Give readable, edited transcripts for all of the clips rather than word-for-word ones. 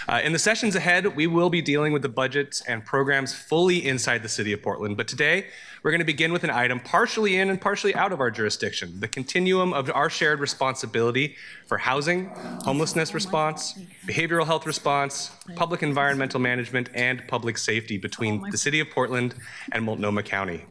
In the sessions ahead, we will be dealing with the budgets and programs fully inside the City of Portland, but today we're going to begin with an item partially in and partially out of our jurisdiction, the continuum of our shared responsibility for housing, homelessness response, behavioral health response, public environmental management, and public safety between the City of Portland and Multnomah County.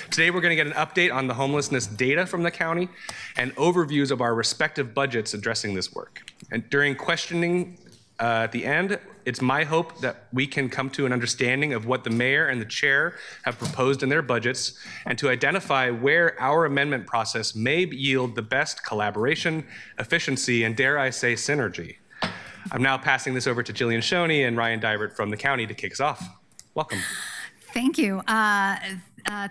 Today, we're going to get an update on the homelessness data from the county and overviews of our respective budgets addressing this work. And during questioning at the end, it's my hope that we can come to an understanding of what the mayor and the chair have proposed in their budgets and to identify where our amendment process may yield the best collaboration, efficiency, and dare I say, synergy. I'm now passing this over to Jillian Shoney and Ryan Dybert from the county to kick us off. Welcome. Thank you.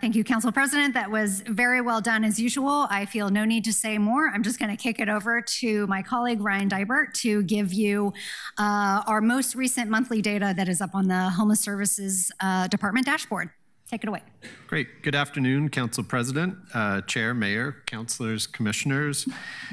Thank you, Council President. That was very well done as usual. I feel no need to say more. I'm just going to kick it over to my colleague, Ryan Dybert, to give you our most recent monthly data that is up on the Homeless Services Department dashboard. Take it away. Great. Good afternoon, Council President, Chair, Mayor, Councilors, Commissioners.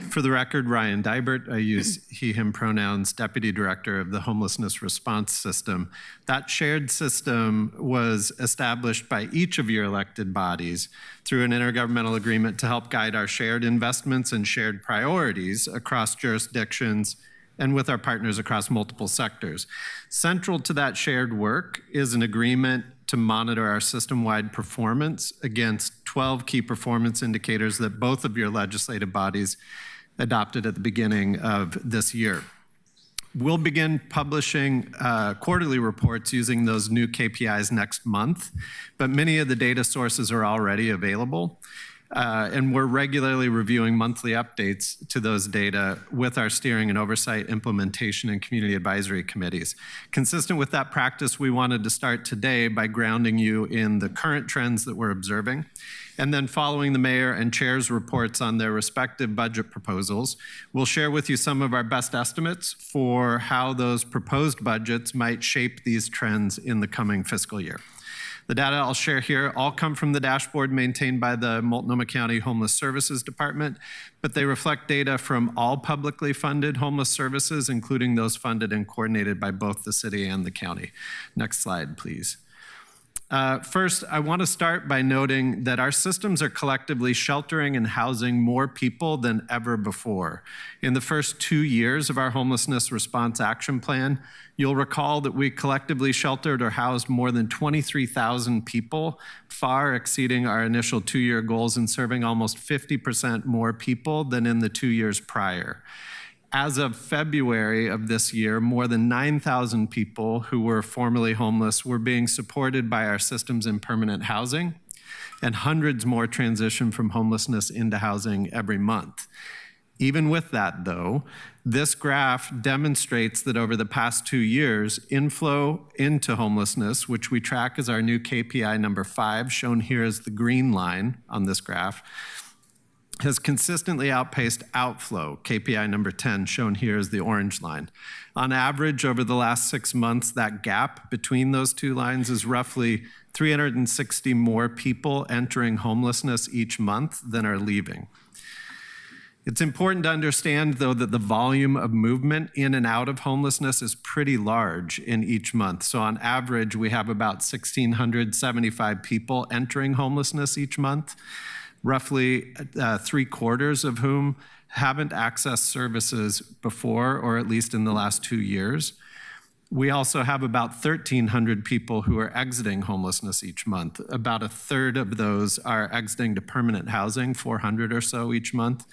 For the record, Ryan Dybert. I use he, him pronouns, Deputy Director of the Homelessness Response System. That shared system was established by each of your elected bodies through an intergovernmental agreement to help guide our shared investments and shared priorities across jurisdictions and with our partners across multiple sectors. Central to that shared work is an agreement to monitor our system-wide performance against 12 key performance indicators that both of your legislative bodies adopted at the beginning of this year. We'll begin publishing quarterly reports using those new KPIs next month, but many of the data sources are already available. And we're regularly reviewing monthly updates to those data with our steering and oversight, implementation, and community advisory committees. Consistent with that practice, we wanted to start today by grounding you in the current trends that we're observing. And then following the mayor and chair's reports on their respective budget proposals, we'll share with you some of our best estimates for how those proposed budgets might shape these trends in the coming fiscal year. The data I'll share here all come from the dashboard maintained by the Multnomah County Homeless Services Department, but they reflect data from all publicly funded homeless services, including those funded and coordinated by both the city and the county. Next slide, please. First, I want to start by noting that our systems are collectively sheltering and housing more people than ever before. In the first 2 years of our Homelessness Response Action Plan, you'll recall that we collectively sheltered or housed more than 23,000 people, far exceeding our initial 2-year goals and serving almost 50% more people than in the 2 years prior. As of February of this year, more than 9,000 people who were formerly homeless were being supported by our systems in permanent housing, and hundreds more transition from homelessness into housing every month. Even with that, though, this graph demonstrates that over the past 2 years, inflow into homelessness, which we track as our new KPI number 5, shown here as the green line on this graph, has consistently outpaced outflow, KPI number 10, shown here as the orange line. On average, over the last 6 months, that gap between those two lines is roughly 360 more people entering homelessness each month than are leaving. It's important to understand, though, that the volume of movement in and out of homelessness is pretty large in each month. So on average, we have about 1,675 people entering homelessness each month, roughly 3/4 of whom haven't accessed services before, or at least in the last 2 years. We also have about 1,300 people who are exiting homelessness each month. About 1/3 of those are exiting to permanent housing, 400 or so each month.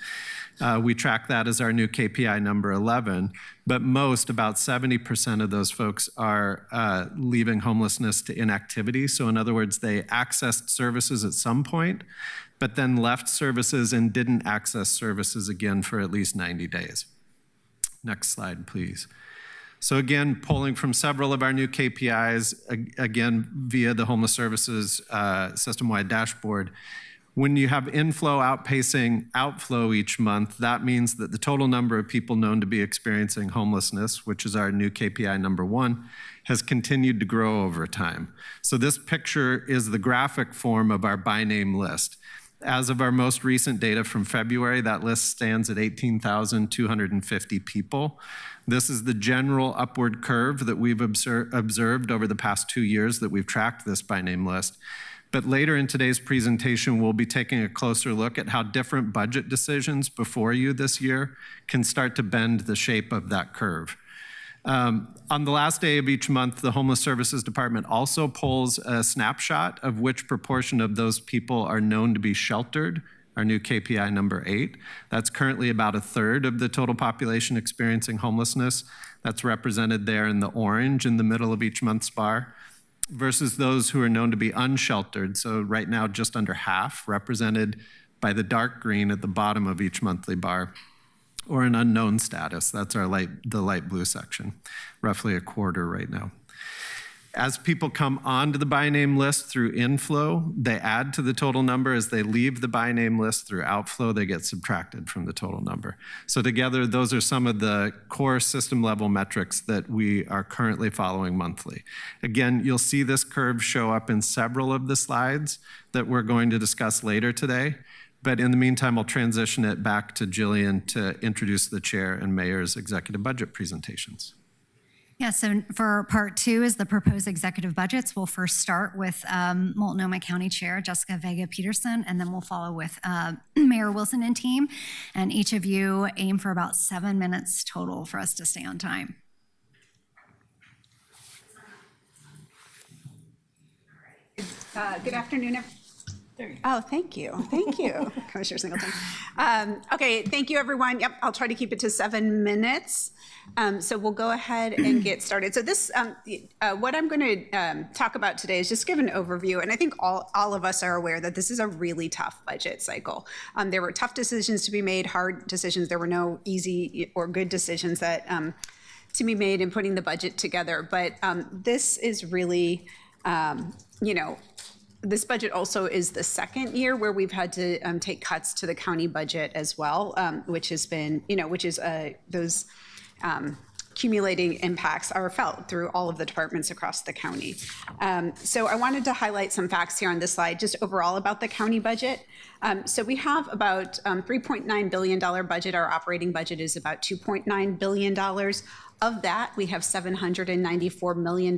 We track that as our new KPI number 11, but most, about 70% of those folks are leaving homelessness to inactivity. So in other words, they accessed services at some point, but then left services and didn't access services again for at least 90 days. Next slide, please. So again, pulling from several of our new KPIs, again, via the Homeless Services system-wide dashboard, when you have inflow outpacing outflow each month, that means that the total number of people known to be experiencing homelessness, which is our new KPI number 1, has continued to grow over time. So this picture is the graphic form of our by name list. As of our most recent data from February, that list stands at 18,250 people. This is the general upward curve that we've observed over the past 2 years that we've tracked this by name list. But later in today's presentation, we'll be taking a closer look at how different budget decisions before you this year can start to bend the shape of that curve. On the last day of each month, the Homeless Services Department also pulls a snapshot of which proportion of those people are known to be sheltered, our new KPI number 8. That's currently about a third of the total population experiencing homelessness. That's represented there in the orange in the middle of each month's bar, versus those who are known to be unsheltered. So right now, just under half, represented by the dark green at the bottom of each monthly bar, or an unknown status. That's the light blue section, roughly a quarter right now. As people come onto the by name list through inflow, they add to the total number. As they leave the by name list through outflow, they get subtracted from the total number. So together, those are some of the core system level metrics that we are currently following monthly. Again, you'll see this curve show up in several of the slides that we're going to discuss later today. But in the meantime, I'll transition it back to Jillian to introduce the chair and mayor's executive budget presentations. Yeah, so for part 2 is the proposed executive budgets. We'll first start with Multnomah County Chair Jessica Vega-Peterson, and then we'll follow with Mayor Wilson and team. And each of you aim for about 7 minutes total for us to stay on time. Good afternoon, Oh, thank you. Thank you, Commissioner Singleton. Okay, thank you, everyone. Yep, I'll try to keep it to 7 minutes. So we'll go ahead and get started. So this, what I'm going to talk about today is just give an overview. And I think all of us are aware that this is a really tough budget cycle. There were tough decisions to be made, hard decisions. There were no easy or good decisions that to be made in putting the budget together. But this is really, this budget also is the second year where we've had to take cuts to the county budget as well, which has been, those accumulating impacts are felt through all of the departments across the county. So I wanted to highlight some facts here on this slide, just overall about the county budget. So we have about $3.9 billion budget. Our operating budget is about $2.9 billion. Of that, we have $794 million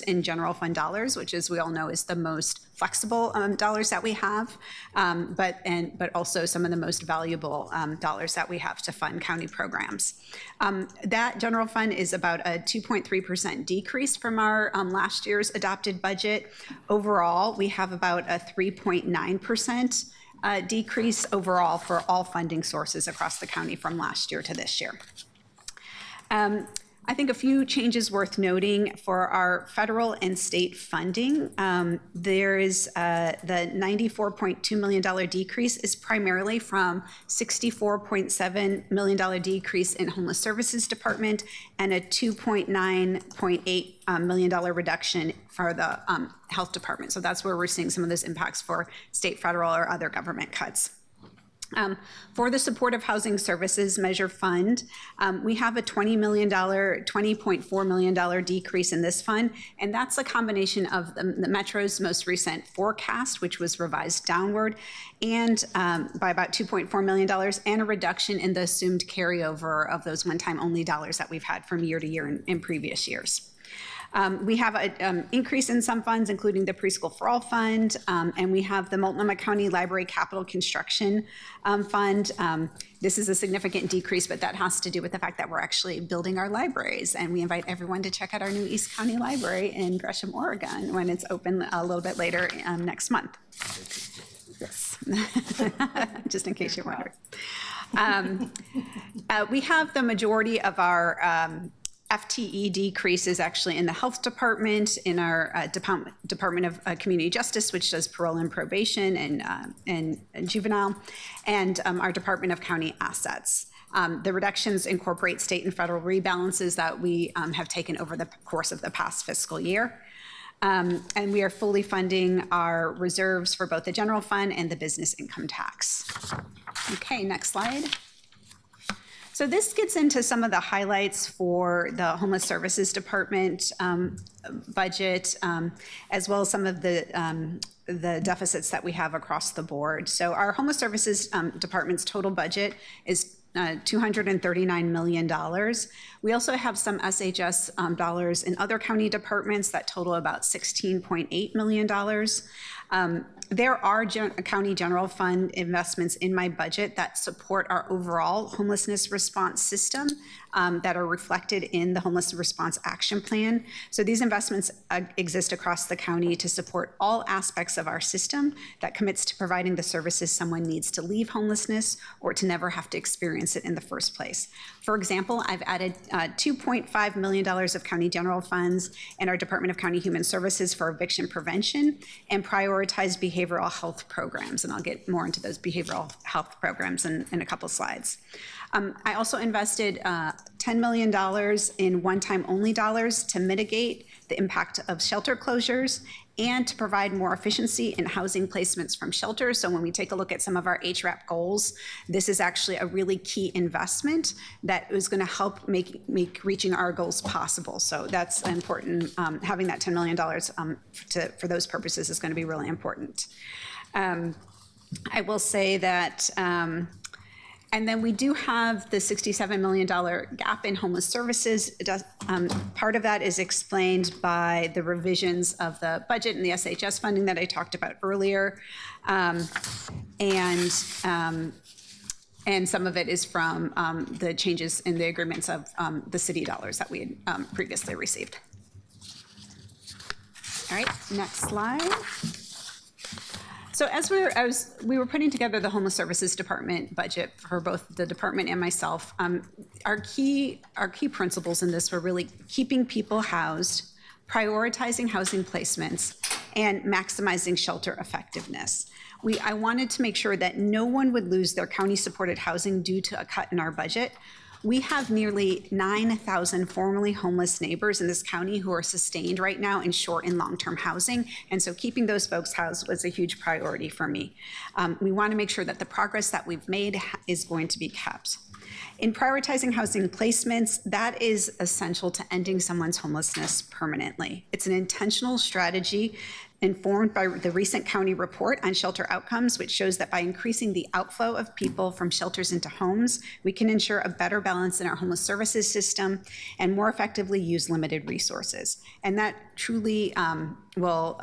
in general fund dollars, which, as we all know, is the most flexible dollars that we have, but also some of the most valuable dollars that we have to fund county programs. That general fund is about a 2.3% decrease from our last year's adopted budget. Overall, we have about a 3.9% decrease overall for all funding sources across the county from last year to this year. I think a few changes worth noting for our federal and state funding. There is the $94.2 million decrease is primarily from $64.7 million decrease in Homeless Services Department and a $2.8 million reduction for the Health Department. So that's where we're seeing some of those impacts for state, federal, or other government cuts. For the Supportive Housing Services Measure Fund, we have a $20.4 million decrease in this fund, and that's a combination of the Metro's most recent forecast, which was revised downward, and by about $2.4 million, and a reduction in the assumed carryover of those one-time only dollars that we've had from year to year in previous years. We have an increase in some funds, including the Preschool for All Fund, and we have the Multnomah County Library Capital Construction Fund. This is a significant decrease, but that has to do with the fact that we're actually building our libraries, and we invite everyone to check out our new East County Library in Gresham, Oregon, when it's open a little bit later next month. Yes, just in case you're wondering. We have the majority of our FTE decreases actually in the Health Department, in our Department of Community Justice, which does parole and probation and juvenile, and our Department of County Assets. The reductions incorporate state and federal rebalances that we have taken over the course of the past fiscal year. And we are fully funding our reserves for both the general fund and the business income tax. Okay, next slide. So this gets into some of the highlights for the Homeless Services Department budget, as well as some of the the deficits that we have across the board. So our homeless services department's total budget is $239 million. We also have some SHS dollars in other county departments that total about $16.8 million. There are county general fund investments in my budget that support our overall homelessness response system that are reflected in the Homeless Response Action Plan. So these investments exist across the county to support all aspects of our system that commits to providing the services someone needs to leave homelessness or to never have to experience it in the first place. For example, I've added $2.5 million of county general funds in our Department of County Human Services for eviction prevention and prioritized behavioral health programs. And I'll get more into those behavioral health programs in a couple slides. I also invested $10 million in one-time only dollars to mitigate the impact of shelter closures and to provide more efficiency in housing placements from shelters. So when we take a look at some of our HRAP goals, this is actually a really key investment that is going to help make reaching our goals possible. So that's important. Having that $10 million for those purposes is going to be really important. I will say that and then we do have the $67 million gap in homeless services. Part of that is explained by the revisions of the budget and the SHS funding that I talked about earlier. And some of it is from the changes in the agreements of the city dollars that we had previously received. All right, next slide. So as we were putting together the Homeless Services Department budget for both the department and myself, our key principles in this were really keeping people housed, prioritizing housing placements, and maximizing shelter effectiveness. I wanted to make sure that no one would lose their county-supported housing due to a cut in our budget. We have nearly 9,000 formerly homeless neighbors in this county who are sustained right now in short and long-term housing. And so keeping those folks housed was a huge priority for me. We want to make sure that the progress that we've made is going to be kept. In prioritizing housing placements, that is essential to ending someone's homelessness permanently. It's an intentional strategy informed by the recent county report on shelter outcomes, which shows that by increasing the outflow of people from shelters into homes, we can ensure a better balance in our homeless services system and more effectively use limited resources. And that truly will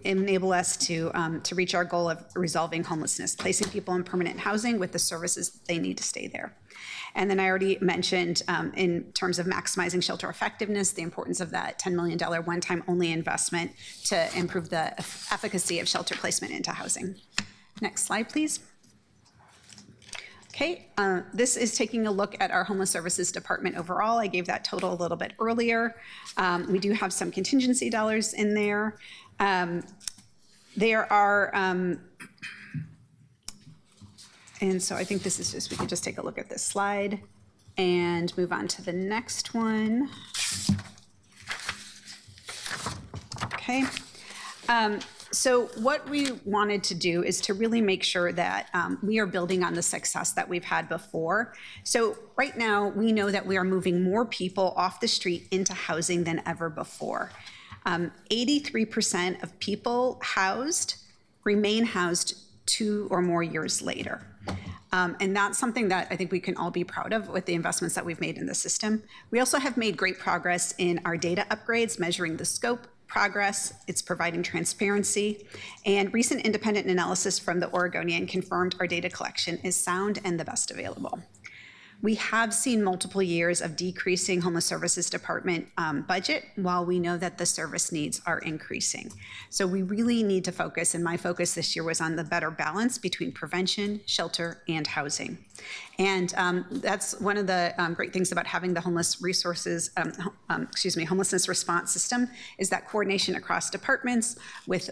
enable us to reach our goal of resolving homelessness, placing people in permanent housing with the services they need to stay there. And then I already mentioned in terms of maximizing shelter effectiveness, the importance of that $10 million one-time only investment to improve the efficacy of shelter placement into housing. Next slide, please. Okay, this is taking a look at our Homeless Services Department overall. I gave that total a little bit earlier. We do have some contingency dollars in there. There are, and so I think this is just, we could just take a look at this slide and move on to the next one. Okay. So what we wanted to do is to really make sure that we are building on the success that we've had before. So right now, we know that we are moving more people off the street into housing than ever before. 83% of people housed remain housed 2 or more years later. And that's something that I think we can all be proud of with the investments that we've made in the system. We also have made great progress in our data upgrades, measuring the scope, progress, it's providing transparency, and recent independent analysis from the Oregonian confirmed our data collection is sound and the best available. We have seen multiple years of decreasing Homeless Services Department budget while we know that the service needs are increasing. So we really need to focus, and my focus this year was on the better balance between prevention, shelter, and housing. And that's one of the great things about having the homelessness response system is that coordination across departments with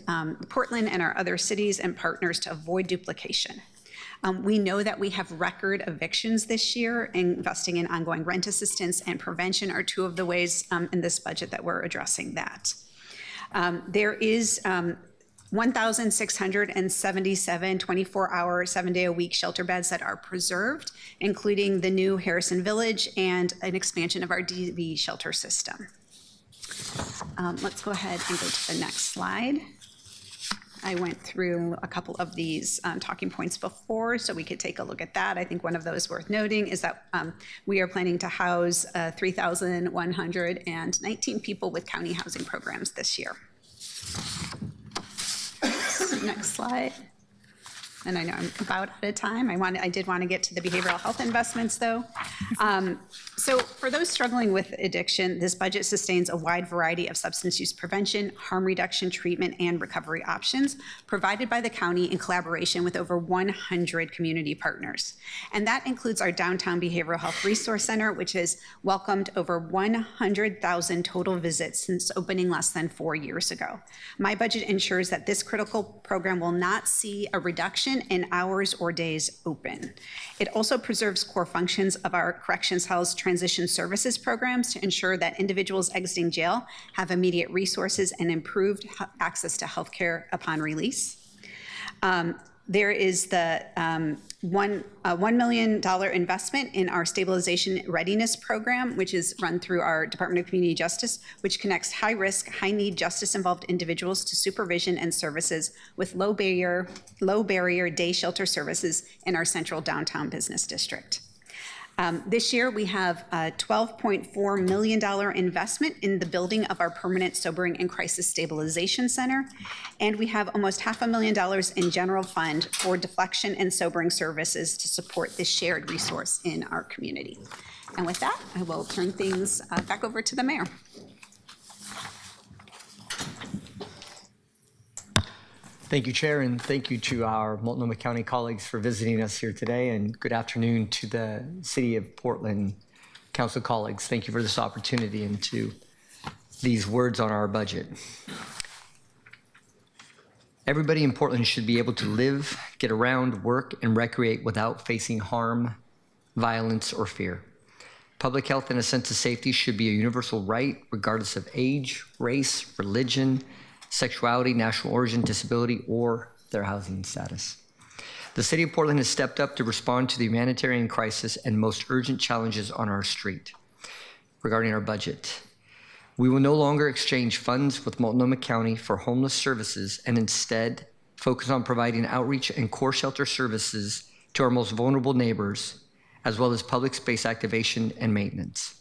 Portland and our other cities and partners to avoid duplication. We know that we have record evictions this year. Investing in ongoing rent assistance and prevention are 2 of the ways in this budget that we're addressing that. There is 1,677 24-hour, 7-day-a-week shelter beds that are preserved, including the new Harrison Village and an expansion of our DV shelter system. Let's go ahead and go to the next slide. I went through a couple of these talking points before, so we could take a look at that. I think one of those worth noting is that we are planning to house 3,119 people with county housing programs this year. Next slide. And I know I'm about out of time. I did want to get to the behavioral health investments, though. So for those struggling with addiction, this budget sustains a wide variety of substance use prevention, harm reduction, treatment, and recovery options provided by the county in collaboration with over 100 community partners. And that includes our Downtown Behavioral Health Resource Center, which has welcomed over 100,000 total visits since opening less than 4 years ago. My budget ensures that this critical program will not see a reduction in hours or days open. It also preserves core functions of our Corrections House Transition Services programs to ensure that individuals exiting jail have immediate resources and improved access to healthcare upon release. There is the $1 million investment in our Stabilization Readiness Program, which is run through our Department of Community Justice, which connects high-risk, high-need justice-involved individuals to supervision and services with low barrier day shelter services in our central downtown business district. This year, we have a $12.4 million investment in the building of our Permanent Sobering and Crisis Stabilization Center, and we have almost $500,000 in general fund for deflection and sobering services to support this shared resource in our community. And with that, I will turn things back over to the mayor. Thank you, Chair, and thank you to our Multnomah County colleagues for visiting us here today, and good afternoon to the City of Portland Council colleagues. Thank you for this opportunity and to these words on our budget. Everybody in Portland should be able to live, get around, work, and recreate without facing harm, violence, or fear. Public health and a sense of safety should be a universal right, regardless of age, race, religion, sexuality, national origin, disability, or their housing status. The City of Portland has stepped up to respond to the humanitarian crisis and most urgent challenges on our street. Regarding our budget, we will no longer exchange funds with Multnomah County for homeless services and instead focus on providing outreach and core shelter services to our most vulnerable neighbors, as well as public space activation and maintenance.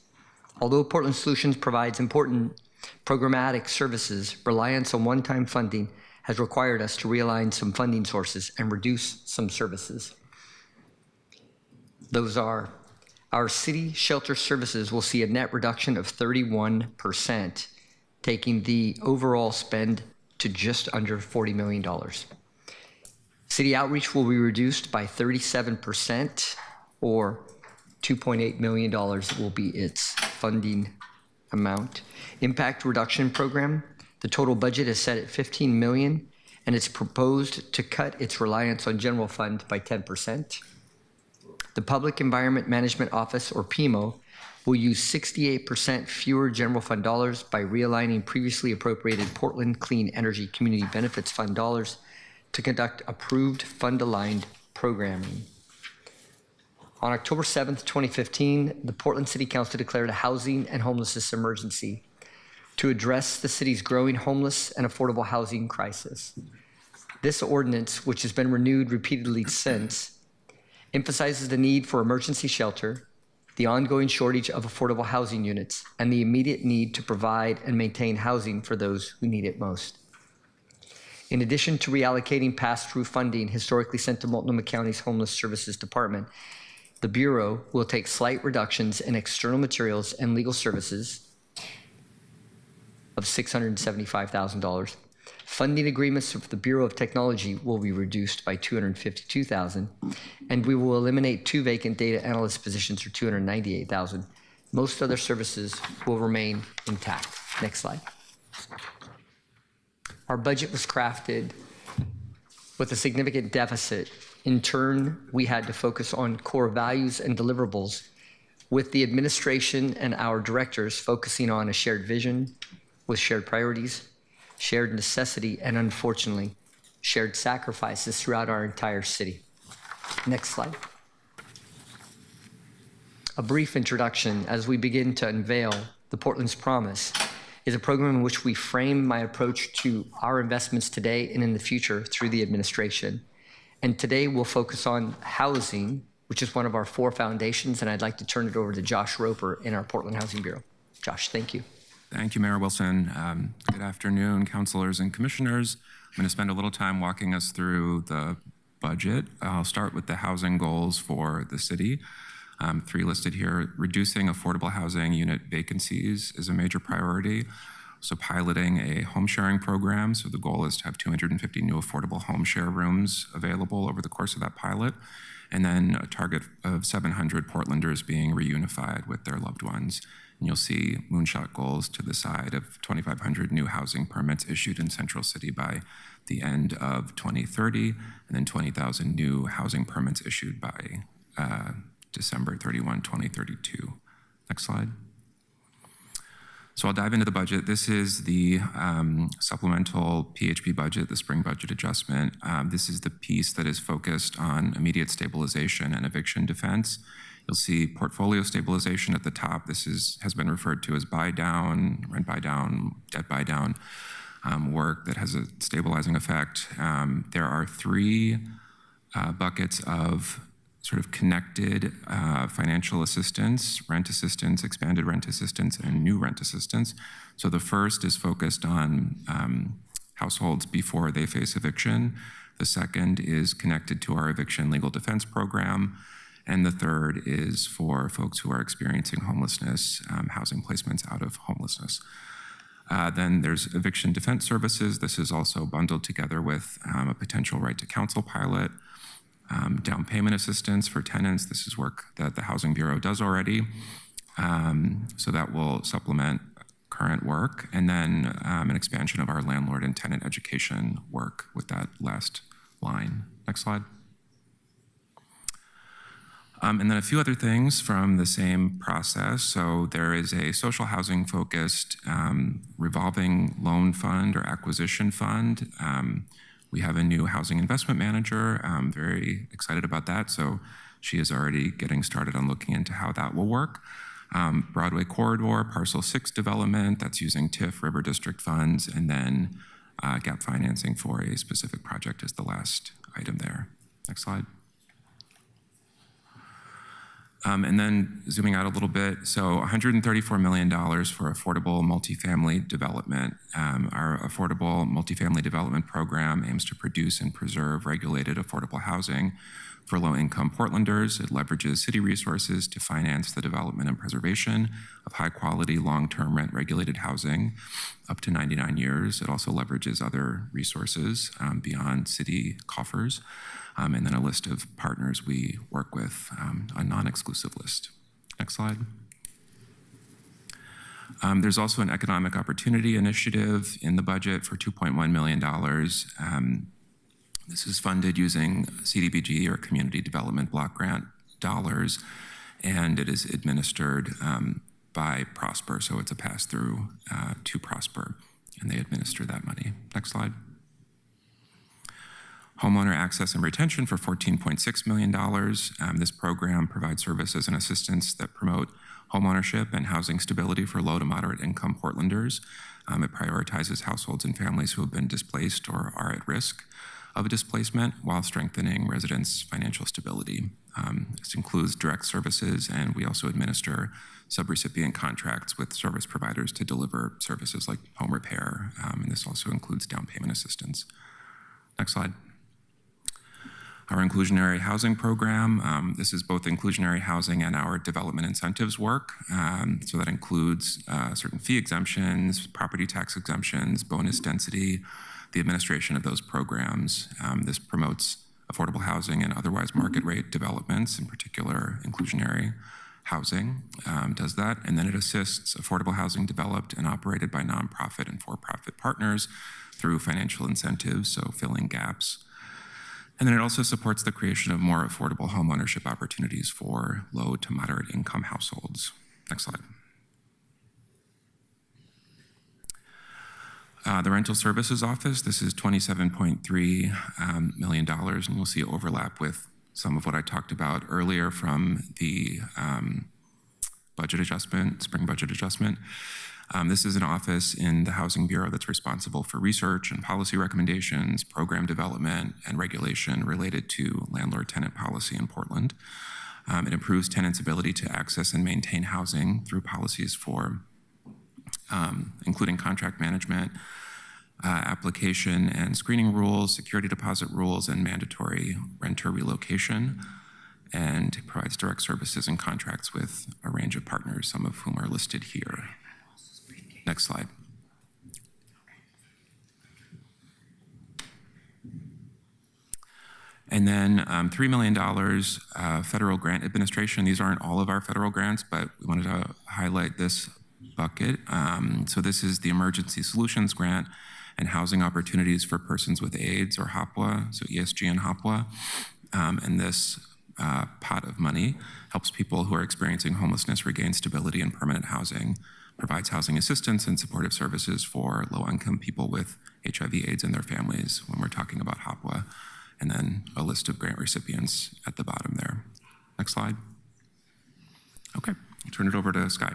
Although Portland Solutions provides important programmatic services, reliance on one-time funding has required us to realign some funding sources and reduce some services. Those are our city shelter services will see a net reduction of 31%, taking the overall spend to just under $40 million. City outreach will be reduced by 37%, or $2.8 million will be its funding amount. Impact reduction program, the total budget is set at $15 million, and it's proposed to cut its reliance on general fund by 10%. The Public Environment Management Office, or PEMO, will use 68% fewer general fund dollars by realigning previously appropriated Portland Clean Energy Community Benefits Fund dollars to conduct approved fund-aligned programming. On October 7th, 2015, the Portland City Council declared a housing and homelessness emergency to address the city's growing homeless and affordable housing crisis. This ordinance, which has been renewed repeatedly since, emphasizes the need for emergency shelter, the ongoing shortage of affordable housing units, and the immediate need to provide and maintain housing for those who need it most. In addition to reallocating pass-through funding historically sent to Multnomah County's Homeless Services Department, the Bureau will take slight reductions in external materials and legal services of $675,000. Funding agreements with the Bureau of Technology will be reduced by $252,000, and we will eliminate 2 vacant data analyst positions for $298,000. Most other services will remain intact. Next slide. Our budget was crafted with a significant deficit. In turn, we had to focus on core values and deliverables, with the administration and our directors focusing on a shared vision with shared priorities, shared necessity, and unfortunately, shared sacrifices throughout our entire city. Next slide. A brief introduction as we begin to unveil the Portland's promise is a program in which we frame my approach to our investments today and in the future through the administration. And today we'll focus on housing, which is one of our 4 foundations, and I'd like to turn it over to Josh Roper in our Portland Housing Bureau. Josh, thank you. Thank you, Mayor Wilson. Good afternoon, councilors and commissioners. I'm going to spend a little time walking us through the budget. I'll start with the housing goals for the city. 3 listed here. Reducing affordable housing unit vacancies is a major priority. So piloting a home sharing program. So the goal is to have 250 new affordable home share rooms available over the course of that pilot. And then a target of 700 Portlanders being reunified with their loved ones. And you'll see moonshot goals to the side of 2,500 new housing permits issued in Central City by the end of 2030, and then 20,000 new housing permits issued by December 31, 2032. Next slide. So I'll dive into the budget. This is the supplemental PHP budget, the spring budget adjustment. This is the piece that is focused on immediate stabilization and eviction defense. You'll see portfolio stabilization at the top. This has been referred to as buy down, rent buy down, debt buy down work that has a stabilizing effect. There are 3 buckets of sort of connected financial assistance, rent assistance, expanded rent assistance, and new rent assistance. So the first is focused on households before they face eviction. The second is connected to our eviction legal defense program. And the third is for folks who are experiencing homelessness, housing placements out of homelessness. Then there's eviction defense services. This is also bundled together with a potential right to counsel pilot. Down payment assistance for tenants. This is work that the Housing Bureau does already. So that will supplement current work. And then an expansion of our landlord and tenant education work with that last line. Next slide. And then a few other things from the same process. So there is a social housing focused revolving loan fund or acquisition fund. We have a new housing investment manager. I'm very excited about that. So she is already getting started on looking into how that will work. Broadway Corridor, Parcel 6 development, that's using TIF River District funds, and then gap financing for a specific project is the last item there. Next slide. And then zooming out a little bit, so $134 million for affordable multifamily development. Our affordable multifamily development program aims to produce and preserve regulated affordable housing for low-income Portlanders. It leverages city resources to finance the development and preservation of high-quality, long-term rent-regulated housing up to 99 years. It also leverages other resources beyond city coffers. And then a list of partners we work with, a non-exclusive list. Next slide. There's also an economic opportunity initiative in the budget for $2.1 million. This is funded using CDBG or Community Development Block Grant dollars, and it is administered by Prosper, so it's a pass-through to Prosper, and they administer that money. Next slide. Homeowner access and retention for $14.6 million. This program provides services and assistance that promote homeownership and housing stability for low to moderate income Portlanders. It prioritizes households and families who have been displaced or are at risk of displacement while strengthening residents' financial stability. This includes direct services, and we also administer subrecipient contracts with service providers to deliver services like home repair, and this also includes down payment assistance. Next slide. Our inclusionary housing program, this is both inclusionary housing and our development incentives work. So that includes certain fee exemptions, property tax exemptions, bonus density, the administration of those programs. This promotes affordable housing and otherwise market rate developments, in particular inclusionary housing does that. And then it assists affordable housing developed and operated by nonprofit and for-profit partners through financial incentives, so filling gaps. And then it also supports the creation of more affordable home ownership opportunities for low to moderate income households. Next slide. The Rental Services Office, this is $27.3 million, and you'll see overlap with some of what I talked about earlier from the budget adjustment, spring budget adjustment. This is an office in the Housing Bureau that's responsible for research and policy recommendations, program development, and regulation related to landlord-tenant policy in Portland. It improves tenants' ability to access and maintain housing through policies for including contract management, application and screening rules, security deposit rules, and mandatory renter relocation, and provides direct services and contracts with a range of partners, some of whom are listed here. Next slide. And then $3 million federal grant administration. These aren't all of our federal grants, but we wanted to highlight this bucket. So this is the Emergency Solutions Grant and Housing Opportunities for Persons with AIDS, or HOPWA, so ESG and HOPWA. And this pot of money helps people who are experiencing homelessness regain stability and permanent housing, provides housing assistance and supportive services for low-income people with HIV/AIDS and their families when we're talking about HOPWA, and then a list of grant recipients at the bottom there. Next slide. Okay, I'll turn it over to Sky.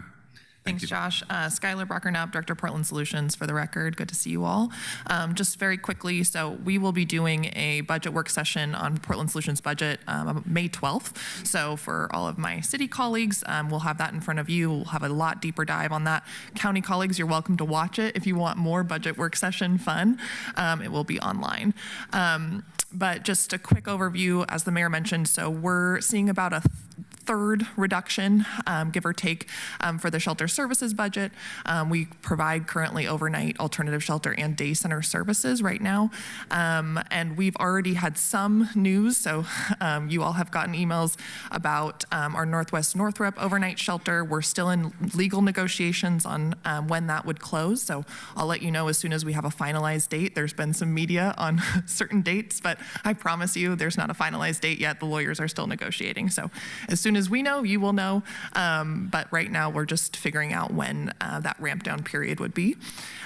Thanks, Josh. Skylar Brocker-Knapp, Director of Portland Solutions, for the record. Good to see you all. Just very quickly, so we will be doing a budget work session on Portland Solutions budget May 12th. So for all of my city colleagues, we'll have that in front of you. We'll have a lot deeper dive on that. County colleagues, you're welcome to watch it. If you want more budget work session fun, it will be online. But just a quick overview, as the mayor mentioned, so we're seeing about a third reduction, give or take, for the shelter services budget. We provide currently overnight alternative shelter and day center services right now. And we've already had some news. So you all have gotten emails about our Northwest Northrop overnight shelter. We're still in legal negotiations on when that would close. So I'll let you know as soon as we have a finalized date. There's been some media on certain dates, but I promise you there's not a finalized date yet. The lawyers are still negotiating. So as soon as we know, you will know. But right now we're just figuring out when that ramp down period would be.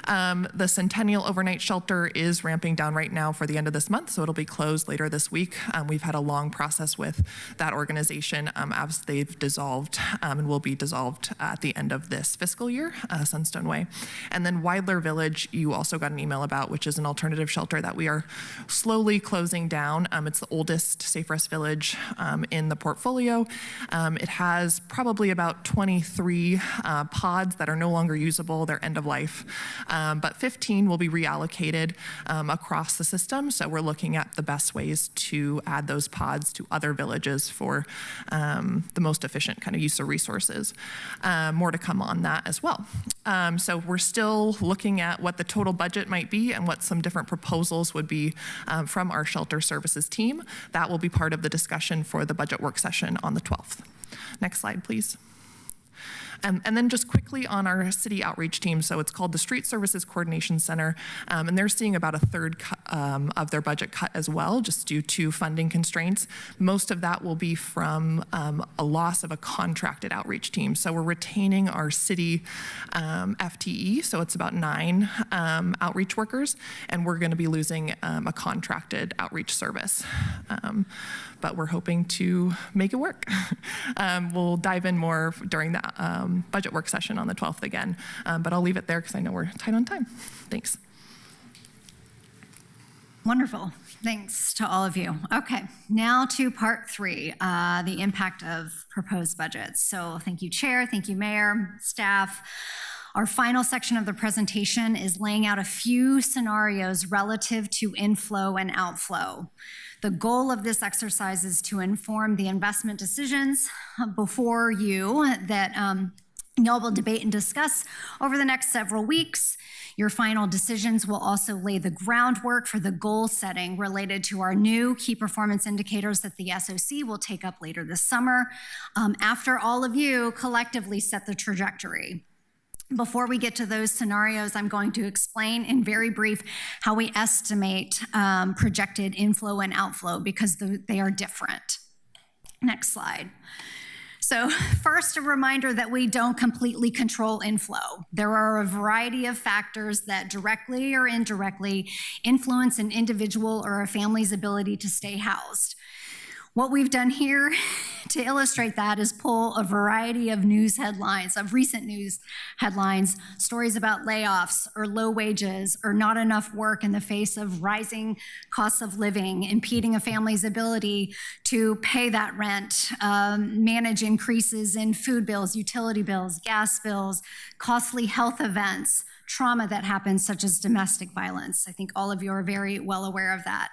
The Centennial overnight shelter is ramping down right now for the end of this month, so it'll be closed later this week. We've had a long process with that organization as they've dissolved and will be dissolved at the end of this fiscal year, Sunstone Way. And then Weidler Village, you also got an email about, which is an alternative shelter that we are slowly closing down. It's the oldest Safe Rest Village in the portfolio. It has probably about 23 pods that are no longer usable. They're end of life. But 15 will be reallocated across the system. So we're looking at the best ways to add those pods to other villages for the most efficient kind of use of resources. More to come on that as well. So we're still looking at what the total budget might be and what some different proposals would be from our shelter services team. That will be part of the discussion for the budget work session on the 12th. Next slide, please. And then just quickly on our city outreach team, so it's called the Street Services Coordination Center, and they're seeing about a third of their budget cut as well, just due to funding constraints. Most of that will be from a loss of a contracted outreach team. So we're retaining our city FTE, so it's about 9 outreach workers, and we're gonna be losing a contracted outreach service. But we're hoping to make it work. We'll dive in more during the budget work session on the 12th again, but I'll leave it there because I know we're tight on time. Thanks. Wonderful. Thanks to all of you. Okay, now to part 3, the impact of proposed budgets. So thank you, Chair, thank you, Mayor, staff. Our final section of the presentation is laying out a few scenarios relative to inflow and outflow. The goal of this exercise is to inform the investment decisions before you that y'all will debate and discuss over the next several weeks. Your final decisions will also lay the groundwork for the goal setting related to our new key performance indicators that the SOC will take up later this summer, after all of you collectively set the trajectory. Before we get to those scenarios, I'm going to explain in very brief how we estimate projected inflow and outflow because they are different. Next slide. So first, a reminder that we don't completely control inflow. There are a variety of factors that directly or indirectly influence an individual or a family's ability to stay housed. What we've done here to illustrate that is pull a variety of news headlines, of recent news headlines, stories about layoffs or low wages or not enough work in the face of rising costs of living, impeding a family's ability to pay that rent, manage increases in food bills, utility bills, gas bills, costly health events, trauma that happens, such as domestic violence. I think all of you are very well aware of that.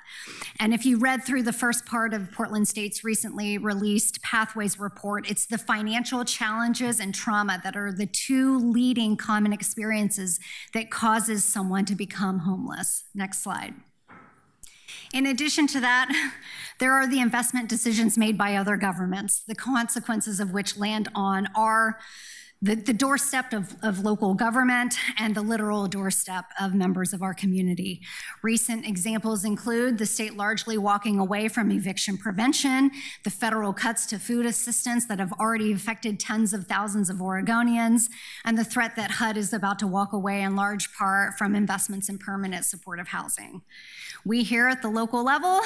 And if you read through the first part of Portland State's recently released Pathways report, it's the financial challenges and trauma that are the two leading common experiences that causes someone to become homeless. Next slide. In addition to that, there are the investment decisions made by other governments, the consequences of which land on our the doorstep of local government and the literal doorstep of members of our community. Recent examples include the state largely walking away from eviction prevention, the federal cuts to food assistance that have already affected tens of thousands of Oregonians, and the threat that HUD is about to walk away in large part from investments in permanent supportive housing. We here at the local level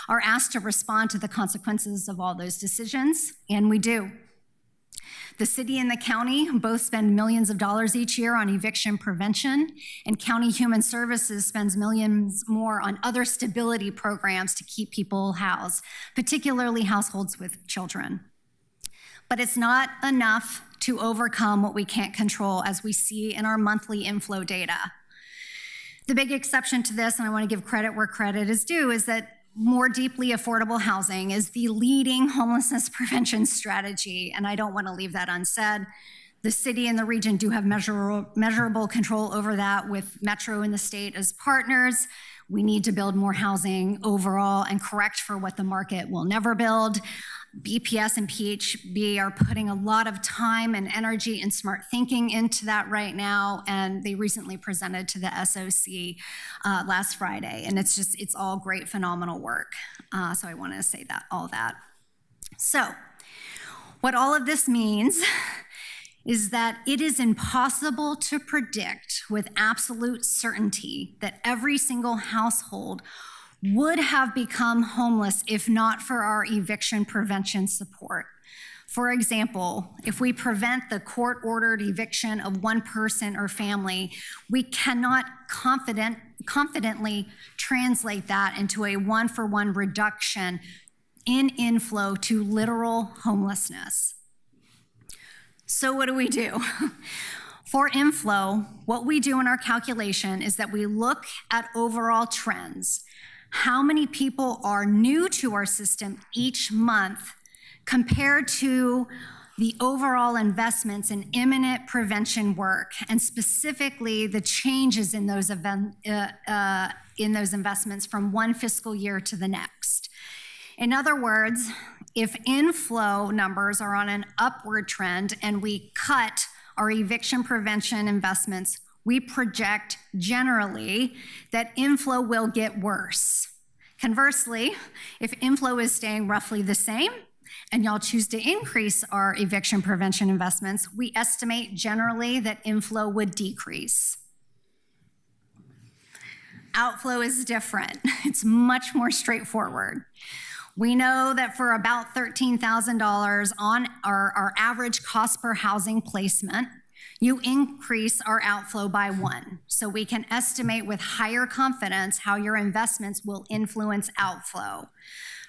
are asked to respond to the consequences of all those decisions, and we do. The city and the county both spend millions of dollars each year on eviction prevention, and County Human Services spends millions more on other stability programs to keep people housed, particularly households with children. But it's not enough to overcome what we can't control, as we see in our monthly inflow data. The big exception to this, and I want to give credit where credit is due, is that more deeply affordable housing is the leading homelessness prevention strategy, and I don't want to leave that unsaid. The city and the region do have measurable control over that, with Metro and the state as partners. We need to build more housing overall and correct for what the market will never build. BPS and PHB are putting a lot of time and energy and smart thinking into that right now, and they recently presented to the SOC last Friday, and it's all great, phenomenal work. So I want to say all that. So what all of this means is that it is impossible to predict with absolute certainty that every single household would have become homeless if not for our eviction prevention support. For example, if we prevent the court-ordered eviction of one person or family, we cannot confidently translate that into a one-for-one reduction in inflow to literal homelessness. So what do? For inflow, what we do in our calculation is that we look at overall trends. How many people are new to our system each month compared to the overall investments in imminent prevention work, and specifically the changes in those investments from one fiscal year to the next. In other words, if inflow numbers are on an upward trend and we cut our eviction prevention investments, we project generally that inflow will get worse. Conversely, if inflow is staying roughly the same and y'all choose to increase our eviction prevention investments, we estimate generally that inflow would decrease. Outflow is different. It's much more straightforward. We know that for about $13,000 on our average cost per housing placement, you increase our outflow by 1. So we can estimate with higher confidence how your investments will influence outflow.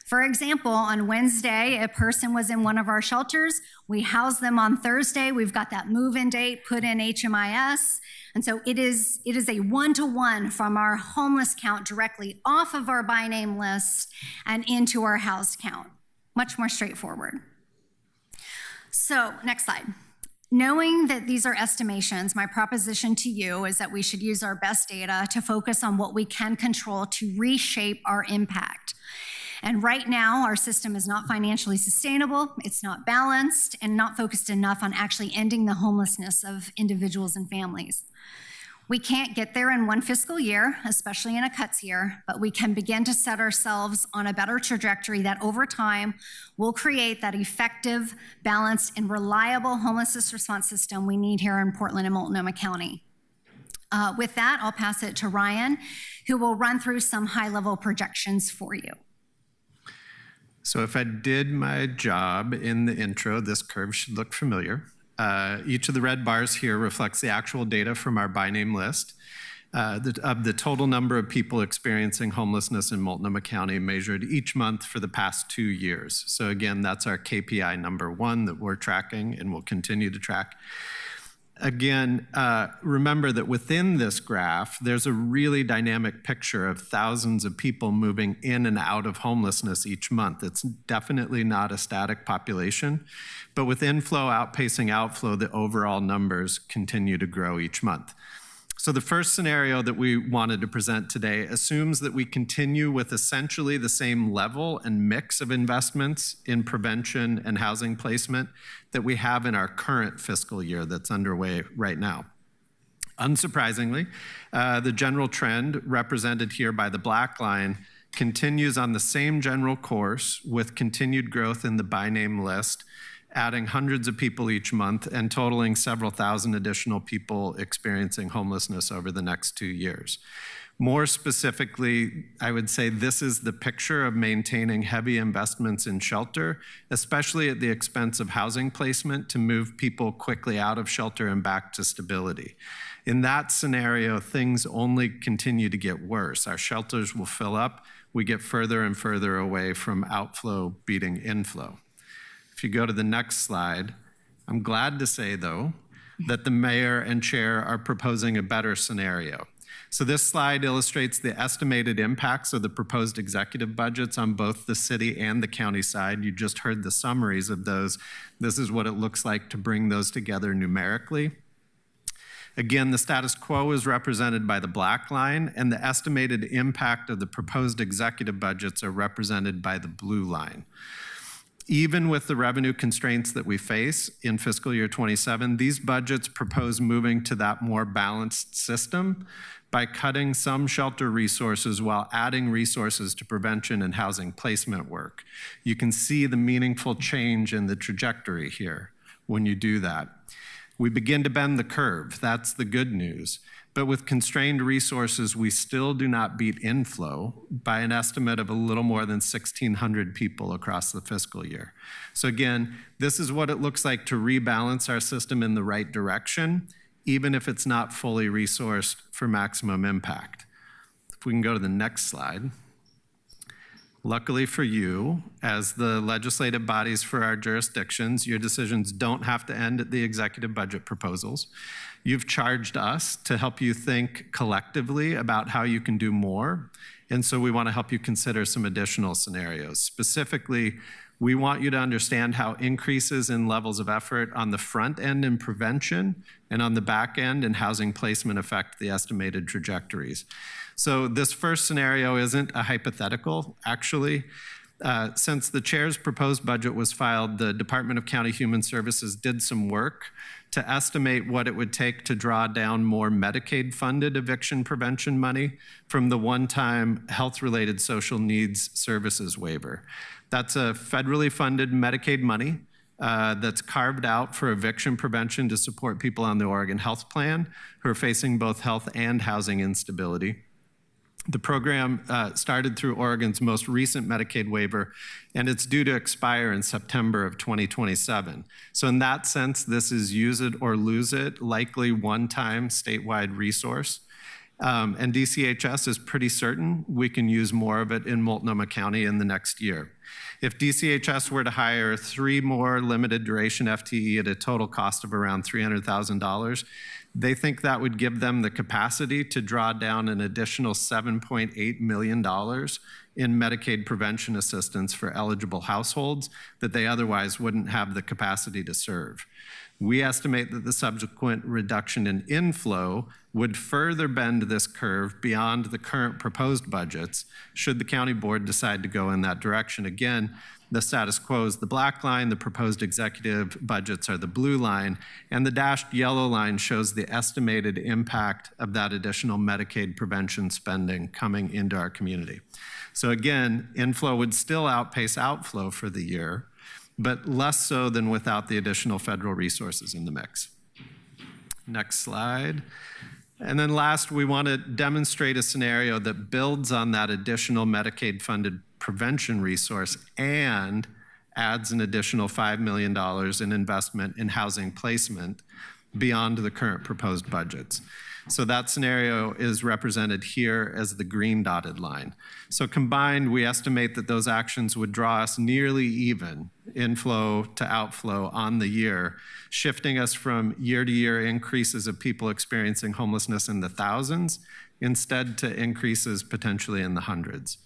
For example, on Wednesday, a person was in one of our shelters. We housed them on Thursday. We've got that move-in date put in HMIS. And so it is a one-to-one from our homeless count directly off of our by name list and into our housed count. Much more straightforward. So next slide. Knowing that these are estimations, my proposition to you is that we should use our best data to focus on what we can control to reshape our impact. And right now, our system is not financially sustainable, it's not balanced, and not focused enough on actually ending the homelessness of individuals and families. We can't get there in one fiscal year, especially in a cuts year, but we can begin to set ourselves on a better trajectory that over time will create that effective, balanced, and reliable homelessness response system we need here in Portland and Multnomah County. With that, I'll pass it to Ryan, who will run through some high-level projections for you. So if I did my job in the intro, this curve should look familiar. Each of the red bars here reflects the actual data from our by name list of the total number of people experiencing homelessness in Multnomah County measured each month for the past 2 years. So again, that's our KPI number 1 that we're tracking and will continue to track. Again, remember that within this graph, there's a really dynamic picture of thousands of people moving in and out of homelessness each month. It's definitely not a static population, but with inflow outpacing outflow, the overall numbers continue to grow each month. So the first scenario that we wanted to present today assumes that we continue with essentially the same level and mix of investments in prevention and housing placement that we have in our current fiscal year that's underway right now. Unsurprisingly, the general trend represented here by the black line continues on the same general course with continued growth in the by name list, adding hundreds of people each month and totaling several thousand additional people experiencing homelessness over the next 2 years. More specifically, I would say this is the picture of maintaining heavy investments in shelter, especially at the expense of housing placement to move people quickly out of shelter and back to stability. In that scenario, things only continue to get worse. Our shelters will fill up. We get further and further away from outflow beating inflow. If you go to the next slide, I'm glad to say, though, that the mayor and chair are proposing a better scenario. So this slide illustrates the estimated impacts of the proposed executive budgets on both the city and the county side. You just heard the summaries of those. This is what it looks like to bring those together numerically. Again, the status quo is represented by the black line, and the estimated impact of the proposed executive budgets are represented by the blue line. Even with the revenue constraints that we face in fiscal year 27, these budgets propose moving to that more balanced system by cutting some shelter resources while adding resources to prevention and housing placement work. You can see the meaningful change in the trajectory here when you do that. We begin to bend the curve. That's the good news. But with constrained resources, we still do not beat inflow by an estimate of a little more than 1,600 people across the fiscal year. So again, this is what it looks like to rebalance our system in the right direction, even if it's not fully resourced for maximum impact. If we can go to the next slide. Luckily for you, as the legislative bodies for our jurisdictions, your decisions don't have to end at the executive budget proposals. You've charged us to help you think collectively about how you can do more, and so we want to help you consider some additional scenarios. Specifically, we want you to understand how increases in levels of effort on the front end in prevention and on the back end in housing placement affect the estimated trajectories. So this first scenario isn't a hypothetical, actually. Since the chair's proposed budget was filed, the Department of County Human Services did some work to estimate what it would take to draw down more Medicaid-funded eviction prevention money from the one-time health-related social needs services waiver. That's a federally funded Medicaid money that's carved out for eviction prevention to support people on the Oregon Health Plan who are facing both health and housing instability. The program started through Oregon's most recent Medicaid waiver, and it's due to expire in September of 2027. So in that sense, this is use it or lose it, likely one-time statewide resource. And DCHS is pretty certain we can use more of it in Multnomah County in the next year. If DCHS were to hire 3 more limited duration FTE at a total cost of around $300,000, they think that would give them the capacity to draw down an additional $7.8 million in Medicaid prevention assistance for eligible households that they otherwise wouldn't have the capacity to serve. We estimate that the subsequent reduction in inflow would further bend this curve beyond the current proposed budgets should the county board decide to go in that direction. Again, the status quo is the black line, the proposed executive budgets are the blue line, and the dashed yellow line shows the estimated impact of that additional Medicaid prevention spending coming into our community. So again, inflow would still outpace outflow for the year, but less so than without the additional federal resources in the mix. Next slide. And then last, we want to demonstrate a scenario that builds on that additional Medicaid-funded prevention resource and adds an additional $5 million in investment in housing placement beyond the current proposed budgets. So that scenario is represented here as the green dotted line. So combined, we estimate that those actions would draw us nearly even inflow to outflow on the year, shifting us from year-to-year increases of people experiencing homelessness in the thousands, instead to increases potentially in the hundreds.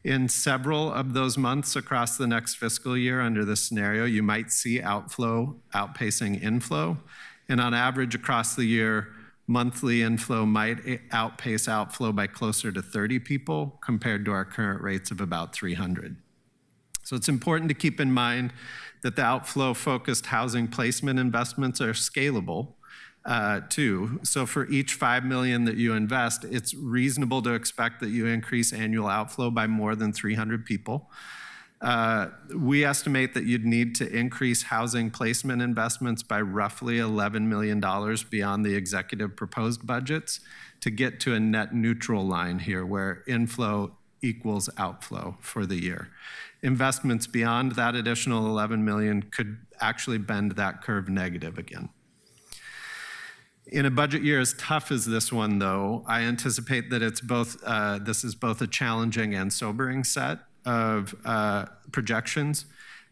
In several of those months across the next fiscal year under this scenario, you might see outflow outpacing inflow. And on average across the year, monthly inflow might outpace outflow by closer to 30 people compared to our current rates of about 300. So it's important to keep in mind that the outflow-focused housing placement investments are scalable too. So for each $5 million that you invest, it's reasonable to expect that you increase annual outflow by more than 300 people. We estimate that you'd need to increase housing placement investments by roughly $11 million beyond the executive proposed budgets to get to a net neutral line here where inflow equals outflow for the year. Investments beyond that additional $11 million could actually bend that curve negative again. In a budget year as tough as this one, though, I anticipate that it's both, this is both a challenging and sobering set of projections,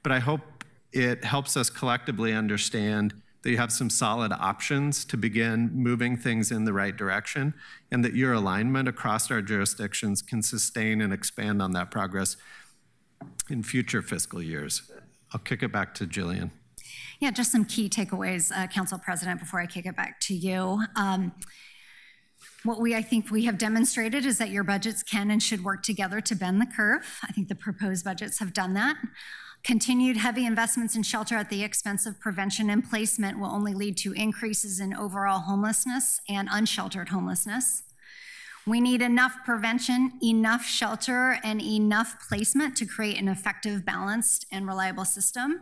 but I hope it helps us collectively understand that you have some solid options to begin moving things in the right direction, and that your alignment across our jurisdictions can sustain and expand on that progress in future fiscal years. I'll kick it back to Jillian. Yeah, just some key takeaways, Council President, before I kick it back to you. What I think we have demonstrated is that your budgets can and should work together to bend the curve. I think the proposed budgets have done that. Continued heavy investments in shelter at the expense of prevention and placement will only lead to increases in overall homelessness and unsheltered homelessness. We need enough prevention, enough shelter, and enough placement to create an effective, balanced, and reliable system.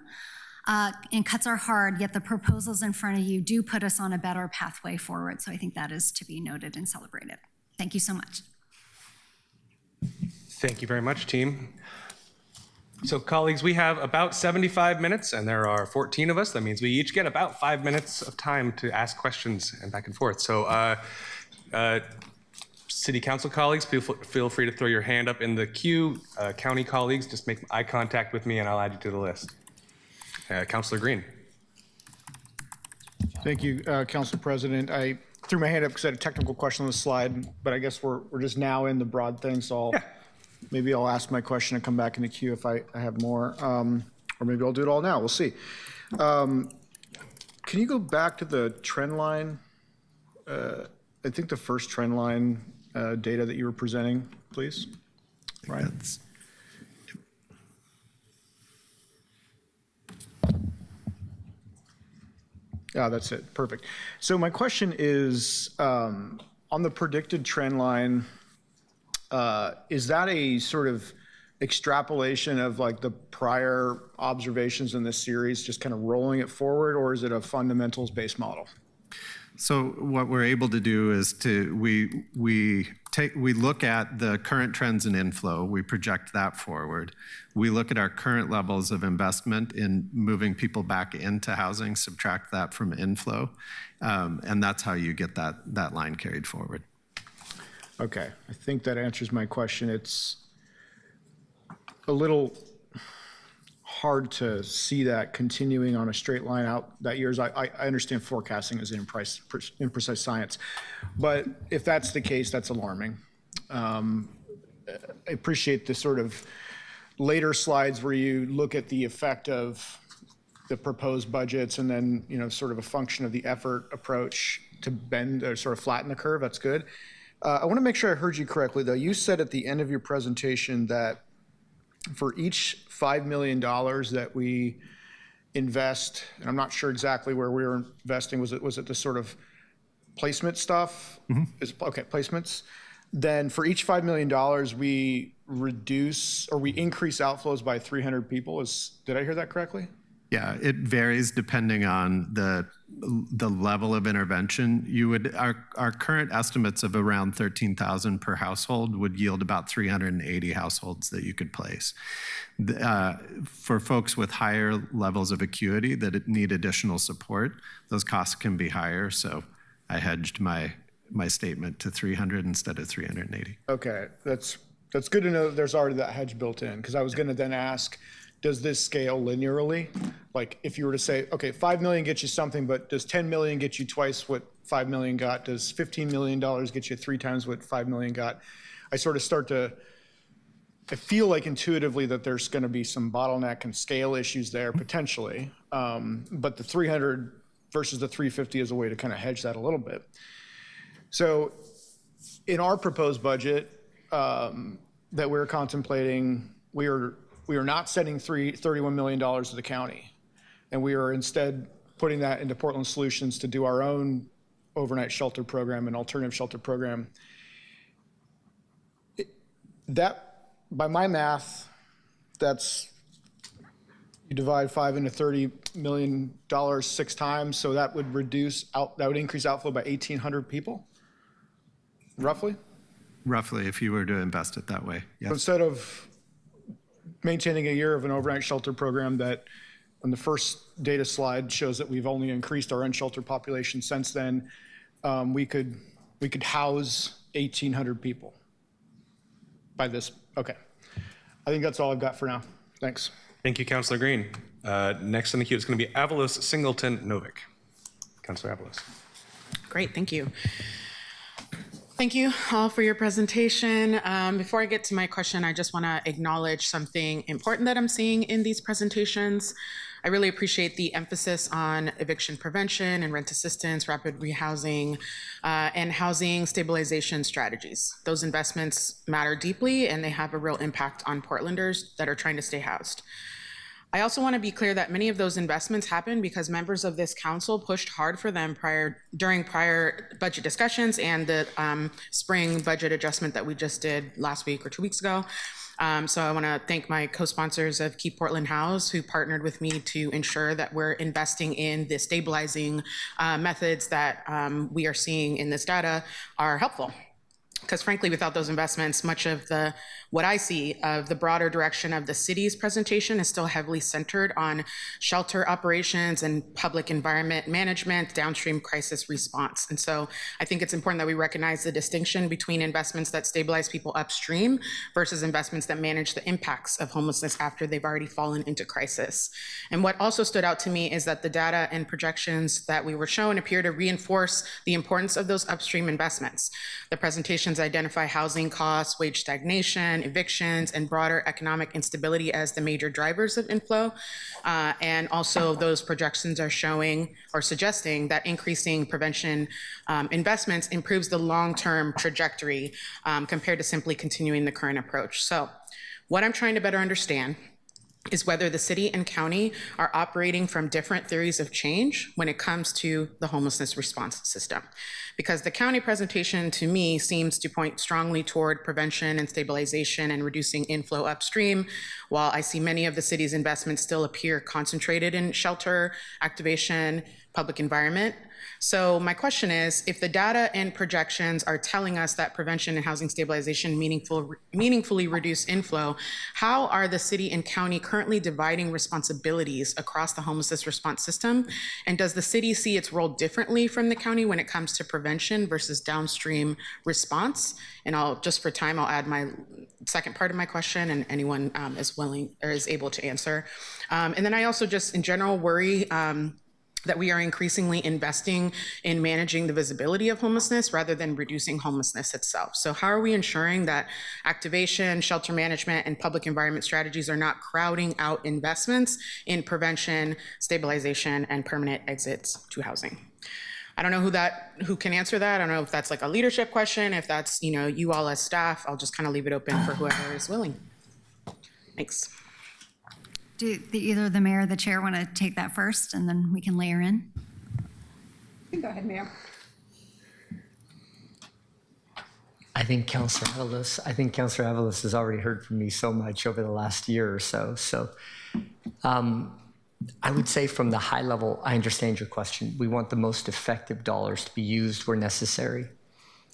And cuts are hard, yet the proposals in front of you do put us on a better pathway forward. So I think that is to be noted and celebrated. Thank you so much. Thank you very much, team. So colleagues, we have about 75 minutes and there are 14 of us. That means we each get about 5 minutes of time to ask questions and back and forth. So City Council colleagues, feel free to throw your hand up in the queue. County colleagues, just make eye contact with me and I'll add you to the list. Councilor Green. Thank you, Council President. I threw my hand up because I had a technical question on the slide, but I guess we're just now in the broad thing, so maybe I'll ask my question and come back in the queue if I have more, or maybe I'll do it all now. We'll see. Can you go back to the trend line? I think the first trend line data that you were presenting, please. Right. Yeah, that's it. Perfect. So my question is, on the predicted trend line, is that a sort of extrapolation of like the prior observations in this series, just kind of rolling it forward, or is it a fundamentals-based model? So what we're able to do is we look at the current trends in inflow, we project that forward. We look at our current levels of investment in moving people back into housing, subtract that from inflow, and that's how you get that line carried forward. Okay, I think that answers my question. It's a little hard to see that continuing on a straight line out that years. I understand forecasting is imprecise science, but if that's the case, that's alarming. I appreciate the sort of later slides where you look at the effect of the proposed budgets and then, you know, sort of a function of the effort approach to bend or sort of flatten the curve. That's good. I want to make sure I heard you correctly, though. You said at the end of your presentation that for each $5 million that we invest, and I'm not sure exactly where we were investing, was it the sort of placement stuff? Mm-hmm. Okay, placements. Then for each $5 million, we reduce or we increase outflows by 300 people. Did I hear that correctly? Yeah, it varies depending on the level of intervention. Our current estimates of around 13,000 per household would yield about 380 households that you could place. For folks with higher levels of acuity that need additional support, those costs can be higher. So I hedged my statement to 300 instead of 380. Okay, that's good to know that there's already that hedge built in, because I was going to then ask, does this scale linearly? Like if you were to say, okay, 5 million gets you something, but does 10 million get you twice what 5 million got? Does $15 million get you 3 times what 5 million got? I sort of I feel like intuitively that there's going to be some bottleneck and scale issues there potentially. But the 300 versus the 350 is a way to kind of hedge that a little bit. So in our proposed budget that we're contemplating, we are not sending $31 million to the county. And we are instead putting that into Portland Solutions to do our own overnight shelter program and alternative shelter program. That, by my math, that's, you divide 5 into $30 million 6 times, so that would increase outflow by 1,800 people, roughly? Roughly, if you were to invest it that way, yes. So instead of maintaining a year of an overnight shelter program that on the first data slide shows that we've only increased our unsheltered population since then, we could house 1,800 people by this. Okay. I think that's all I've got for now. Thanks. Thank you, Councilor Green. Next in the queue is going to be Avalos Singleton Novick. Councilor Avalos. Great, thank you. Thank you all for your presentation. Before I get to my question, I just want to acknowledge something important that I'm seeing in these presentations. I really appreciate the emphasis on eviction prevention and rent assistance, rapid rehousing, and housing stabilization strategies. Those investments matter deeply, and they have a real impact on Portlanders that are trying to stay housed. I also want to be clear that many of those investments happened because members of this council pushed hard for them during prior budget discussions and the spring budget adjustment that we just did last week or 2 weeks ago. So I want to thank my co-sponsors of Keep Portland Housed who partnered with me to ensure that we're investing in the stabilizing methods that we are seeing in this data are helpful. Because frankly, without those investments, much of what I see of the broader direction of the city's presentation is still heavily centered on shelter operations and public environment management, downstream crisis response. And so I think it's important that we recognize the distinction between investments that stabilize people upstream versus investments that manage the impacts of homelessness after they've already fallen into crisis. And what also stood out to me is that the data and projections that we were shown appear to reinforce the importance of those upstream investments. The presentations identify housing costs, wage stagnation, evictions, and broader economic instability as the major drivers of inflow. And also those projections are showing or suggesting that increasing prevention investments improves the long-term trajectory compared to simply continuing the current approach. So what I'm trying to better understand is whether the city and county are operating from different theories of change when it comes to the homelessness response system. Because the county presentation to me seems to point strongly toward prevention and stabilization and reducing inflow upstream, while I see many of the city's investments still appear concentrated in shelter, activation, public environment. So my question is, if the data and projections are telling us that prevention and housing stabilization meaningfully reduce inflow, how are the city and county currently dividing responsibilities across the homelessness response system? And does the city see its role differently from the county when it comes to prevention versus downstream response? And just for time, I'll add my second part of my question, and anyone is willing or is able to answer. And then I also just in general worry that we are increasingly investing in managing the visibility of homelessness rather than reducing homelessness itself. So how are we ensuring that activation, shelter management, and public environment strategies are not crowding out investments in prevention, stabilization, and permanent exits to housing? I don't know who can answer that. I don't know if that's like a leadership question, if that's you all as staff. I'll just kind of leave it open for whoever is willing. Thanks. Do either the mayor or the chair want to take that first, and then we can layer in? Go ahead, Mayor. I think Councilor Avalos has already heard from me so much over the last year or so. I would say from the high level, I understand your question. We want the most effective dollars to be used where necessary.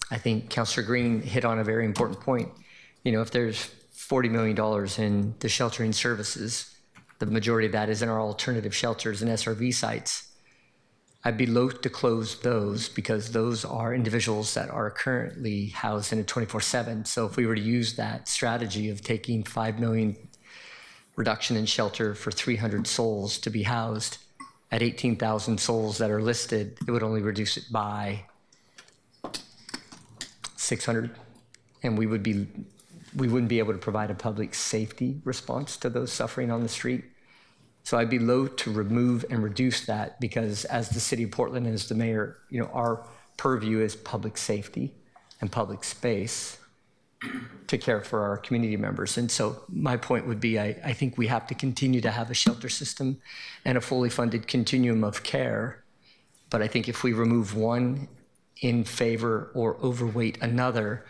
I think Councilor Green hit on a very important point. You know, if there's $40 million in the sheltering services, the majority of that is in our alternative shelters and SRV sites. I'd be loath to close those because those are individuals that are currently housed in a 24/7. So if we were to use that strategy of taking $5 million reduction in shelter for 300 souls to be housed at 18,000 souls that are listed, it would only reduce it by 600, and we wouldn't be able to provide a public safety response to those suffering on the street. So I'd be loath to remove and reduce that because as the city of Portland and as the mayor, you know, our purview is public safety and public space to care for our community members. And so my point would be, I think we have to continue to have a shelter system and a fully funded continuum of care. But I think if we remove one in favor or overweight another,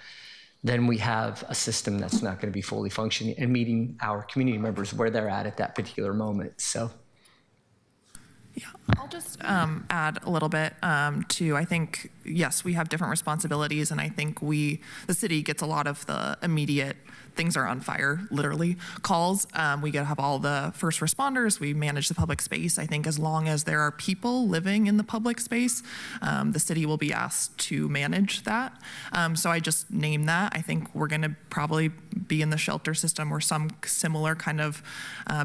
then we have a system that's not going to be fully functioning and meeting our community members where they're at that particular moment. So, yeah, I'll just add a little bit to, I think, yes, we have different responsibilities, and I think the city gets a lot of the immediate things are on fire, literally, calls. We get to have all the first responders. We manage the public space. I think as long as there are people living in the public space, the city will be asked to manage that. So I just name that. I think we're going to probably be in the shelter system or some similar kind of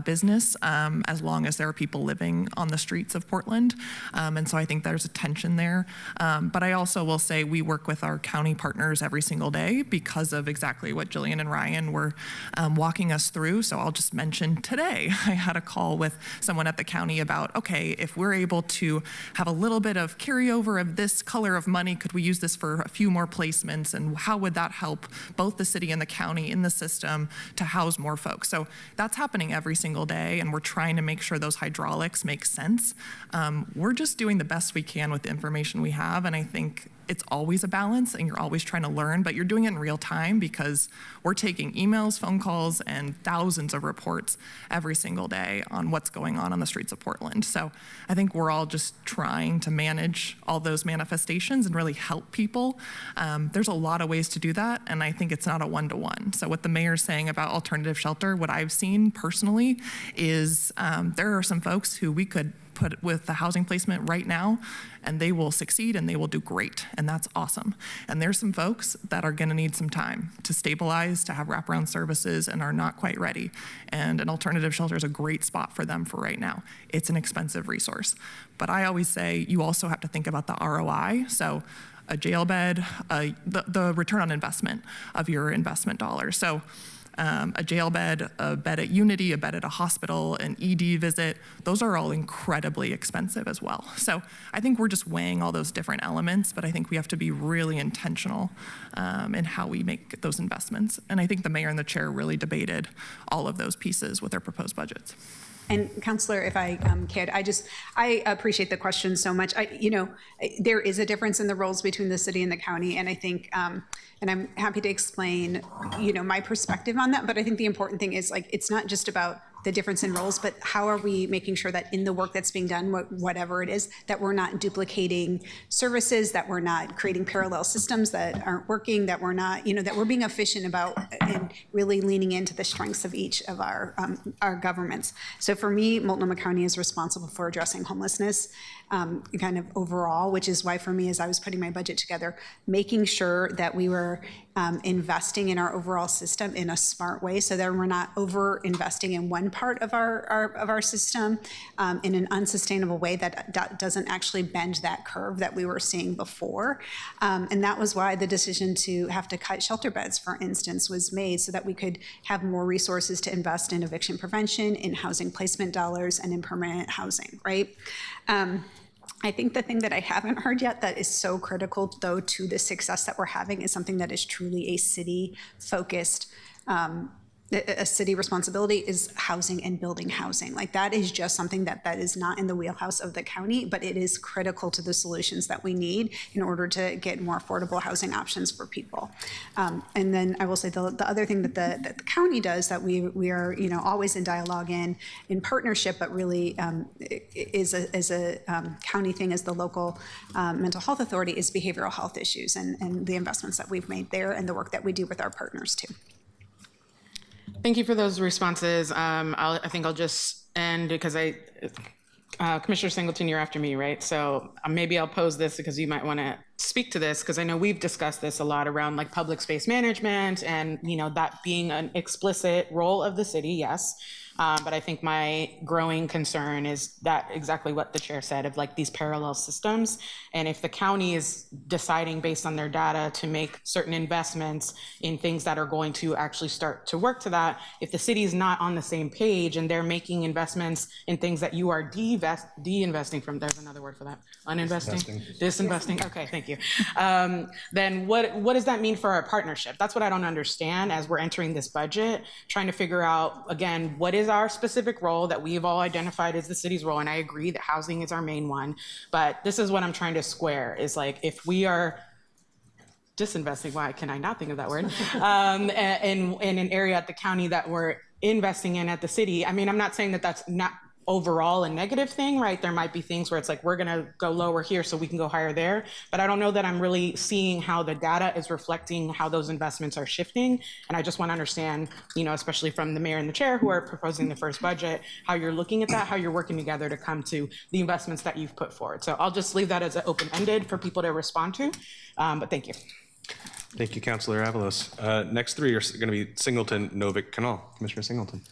business as long as there are people living on the streets of Portland. And so I think there's a tension there. But I also will say we work with our county partners every single day because of exactly what Jillian and Ryan were walking us through. So I'll just mention today, I had a call with someone at the county about, okay, if we're able to have a little bit of carryover of this color of money, could we use this for a few more placements? And how would that help both the city and the county in the system to house more folks? So that's happening every single day, and we're trying to make sure those hydraulics make sense. We're just doing the best we can with the information we have, and I think it's always a balance and you're always trying to learn, but you're doing it in real time because we're taking emails, phone calls, and thousands of reports every single day on what's going on the streets of Portland. So I think we're all just trying to manage all those manifestations and really help people. There's a lot of ways to do that, and I think it's not a one-to-one. So what the mayor's saying about alternative shelter, what I've seen personally is there are some folks who we could put with the housing placement right now, and they will succeed and they will do great, and that's awesome. And there's some folks that are gonna need some time to stabilize, to have wraparound services, and are not quite ready. And an alternative shelter is a great spot for them for right now. It's an expensive resource. But I always say you also have to think about the ROI. So a jail bed, the return on investment of your investment dollars. So a jail bed, a bed at Unity, a bed at a hospital, an ED visit, those are all incredibly expensive as well. So I think we're just weighing all those different elements, but I think we have to be really intentional in how we make those investments. And I think the mayor and the chair really debated all of those pieces with their proposed budgets. And Councilor, if I could, I appreciate the question so much. There is a difference in the roles between the city and the county, and I think, and I'm happy to explain, my perspective on that. But I think the important thing is, it's not just about the difference in roles, but how are we making sure that in the work that's being done, whatever it is, that we're not duplicating services, that we're not creating parallel systems that aren't working, that we're not, that we're being efficient about and really leaning into the strengths of each of our governments. So for me, Multnomah County is responsible for addressing homelessness kind of overall, which is why for me, as I was putting my budget together, making sure that we were investing in our overall system in a smart way so that we're not over investing in one part of our system in an unsustainable way that doesn't actually bend that curve that we were seeing before. And that was why the decision to have to cut shelter beds, for instance, was made so that we could have more resources to invest in eviction prevention, in housing placement dollars, and in permanent housing, right? I think the thing that I haven't heard yet that is so critical, though, to the success that we're having is something that is truly a city-focused a city responsibility is housing and building housing. Like that is just something that is not in the wheelhouse of the county, but it is critical to the solutions that we need in order to get more affordable housing options for people. And then I will say the other thing that the county does that we are always in dialogue in partnership, but really is a county thing as the local mental health authority is behavioral health issues and the investments that we've made there and the work that we do with our partners too. Thank you for those responses. I think I'll just end because Commissioner Singleton, you're after me, right? So maybe I'll pose this because you might want to speak to this because I know we've discussed this a lot around like public space management and, that being an explicit role of the city, yes. But I think my growing concern is that exactly what the chair said of like these parallel systems. And if the county is deciding based on their data to make certain investments in things that are going to actually start to work to that, if the city is not on the same page and they're making investments in things that you are de-investing from, there's another word for that, uninvesting, disinvesting. Okay, thank you. Then what does that mean for our partnership? That's what I don't understand as we're entering this budget, trying to figure out, again, what is our specific role that we've all identified as the city's role, and I agree that housing is our main one, but this is what I'm trying to square, is like if we are disinvesting, why can I not think of that word, in an area at the county that we're investing in at the city. I mean, I'm not saying that that's not overall a negative thing, right? There might be things where it's like, we're gonna go lower here so we can go higher there, but I don't know that I'm really seeing how the data is reflecting how those investments are shifting. And I just wanna understand, especially from the mayor and the chair who are proposing the first budget, how you're looking at that, how you're working together to come to the investments that you've put forward. So I'll just leave that as an open-ended for people to respond to, but thank you. Thank you, Councilor Avalos. Next three are going to be Singleton, Novick, Canal. Commissioner Singleton.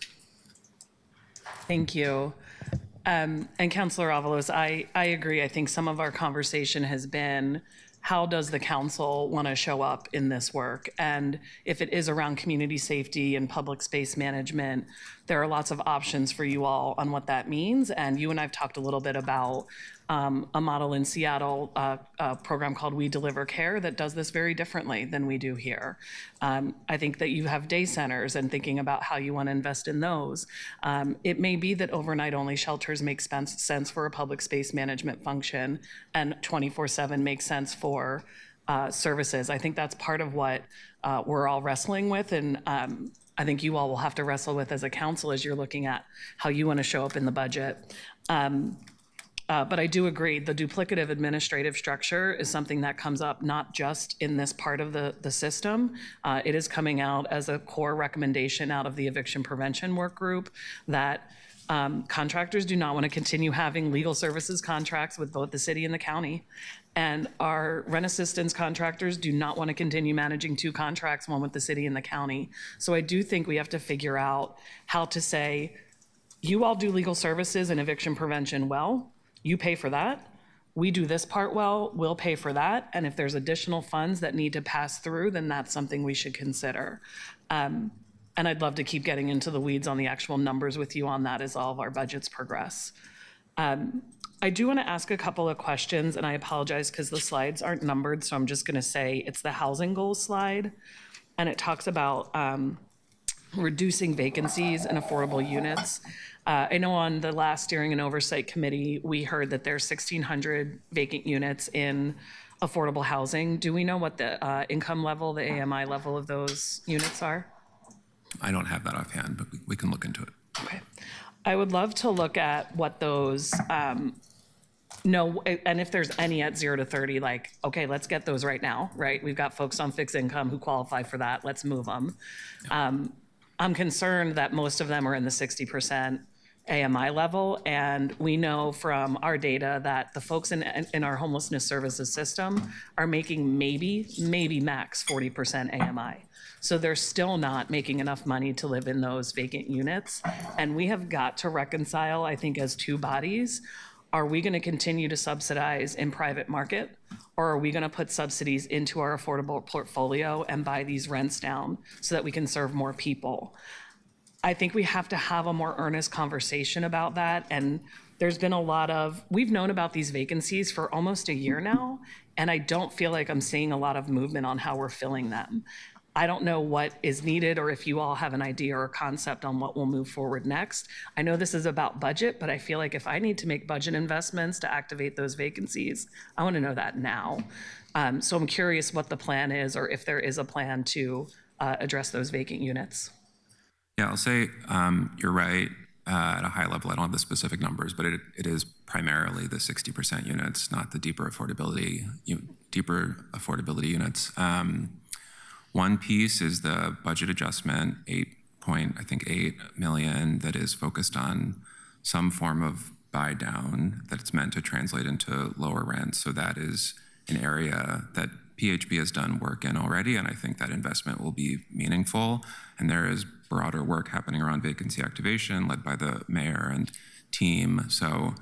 Thank you. And Councilor Avalos, I agree. I think some of our conversation has been, how does the council want to show up in this work? And if it is around community safety and public space management, there are lots of options for you all on what that means. And you and I have talked a little bit about a model in Seattle, a program called We Deliver Care that does this very differently than we do here. I think that you have day centers and thinking about how you want to invest in those. It may be that overnight only shelters make sense for a public space management function and 24/7 makes sense for services. I think that's part of what we're all wrestling with, and I think you all will have to wrestle with as a council as you're looking at how you want to show up in the budget. But I do agree, the duplicative administrative structure is something that comes up not just in this part of the system. It is coming out as a core recommendation out of the eviction prevention work group that contractors do not want to continue having legal services contracts with both the city and the county. And our rent assistance contractors do not want to continue managing two contracts, one with the city and the county. So I do think we have to figure out how to say, you all do legal services and eviction prevention well, you pay for that. We do this part well, we'll pay for that. And if there's additional funds that need to pass through, then that's something we should consider. And I'd love to keep getting into the weeds on the actual numbers with you on that as all of our budgets progress. I do want to ask a couple of questions, and I apologize because the slides aren't numbered, so I'm just going to say it's the housing goals slide, and it talks about reducing vacancies in affordable units. I know on the last Steering and Oversight Committee, we heard that there's 1,600 vacant units in affordable housing. Do we know what the income level, the AMI level of those units are? I don't have that offhand, but we can look into it. Okay. I would love to look at what those, no, and if there's any at 0 to 30, like, okay, let's get those right now, right? We've got folks on fixed income who qualify for that. Let's move them. I'm concerned that most of them are in the 60% AMI level, and we know from our data that the folks in our homelessness services system are making maybe max 40% AMI. So they're still not making enough money to live in those vacant units. And we have got to reconcile, I think, as two bodies. Are we going to continue to subsidize in private market, or are we going to put subsidies into our affordable portfolio and buy these rents down so that we can serve more people? I think we have to have a more earnest conversation about that. And there's been a lot of, we've known about these vacancies for almost a year now, and I don't feel like I'm seeing a lot of movement on how we're filling them. And I think that you have day centers and thinking about how you want to invest in those. I don't know what is needed or if you all have an idea or a concept on what will move forward next. I know this is about budget, but I feel like if I need to make budget investments to activate those vacancies, I want to know that now. So I'm curious what the plan is or if there is a plan to address those vacant units. Yeah, I'll say you're right at a high level. I don't have the specific numbers, but it is primarily the 60% units, not the deeper affordability units. One piece is the budget adjustment, $8 million, that is focused on some form of buy down that it's meant to translate into lower rent. So that is an area that PHB has done work in already, and I think that investment will be meaningful. And there is broader work happening around vacancy activation led by the mayor and team. So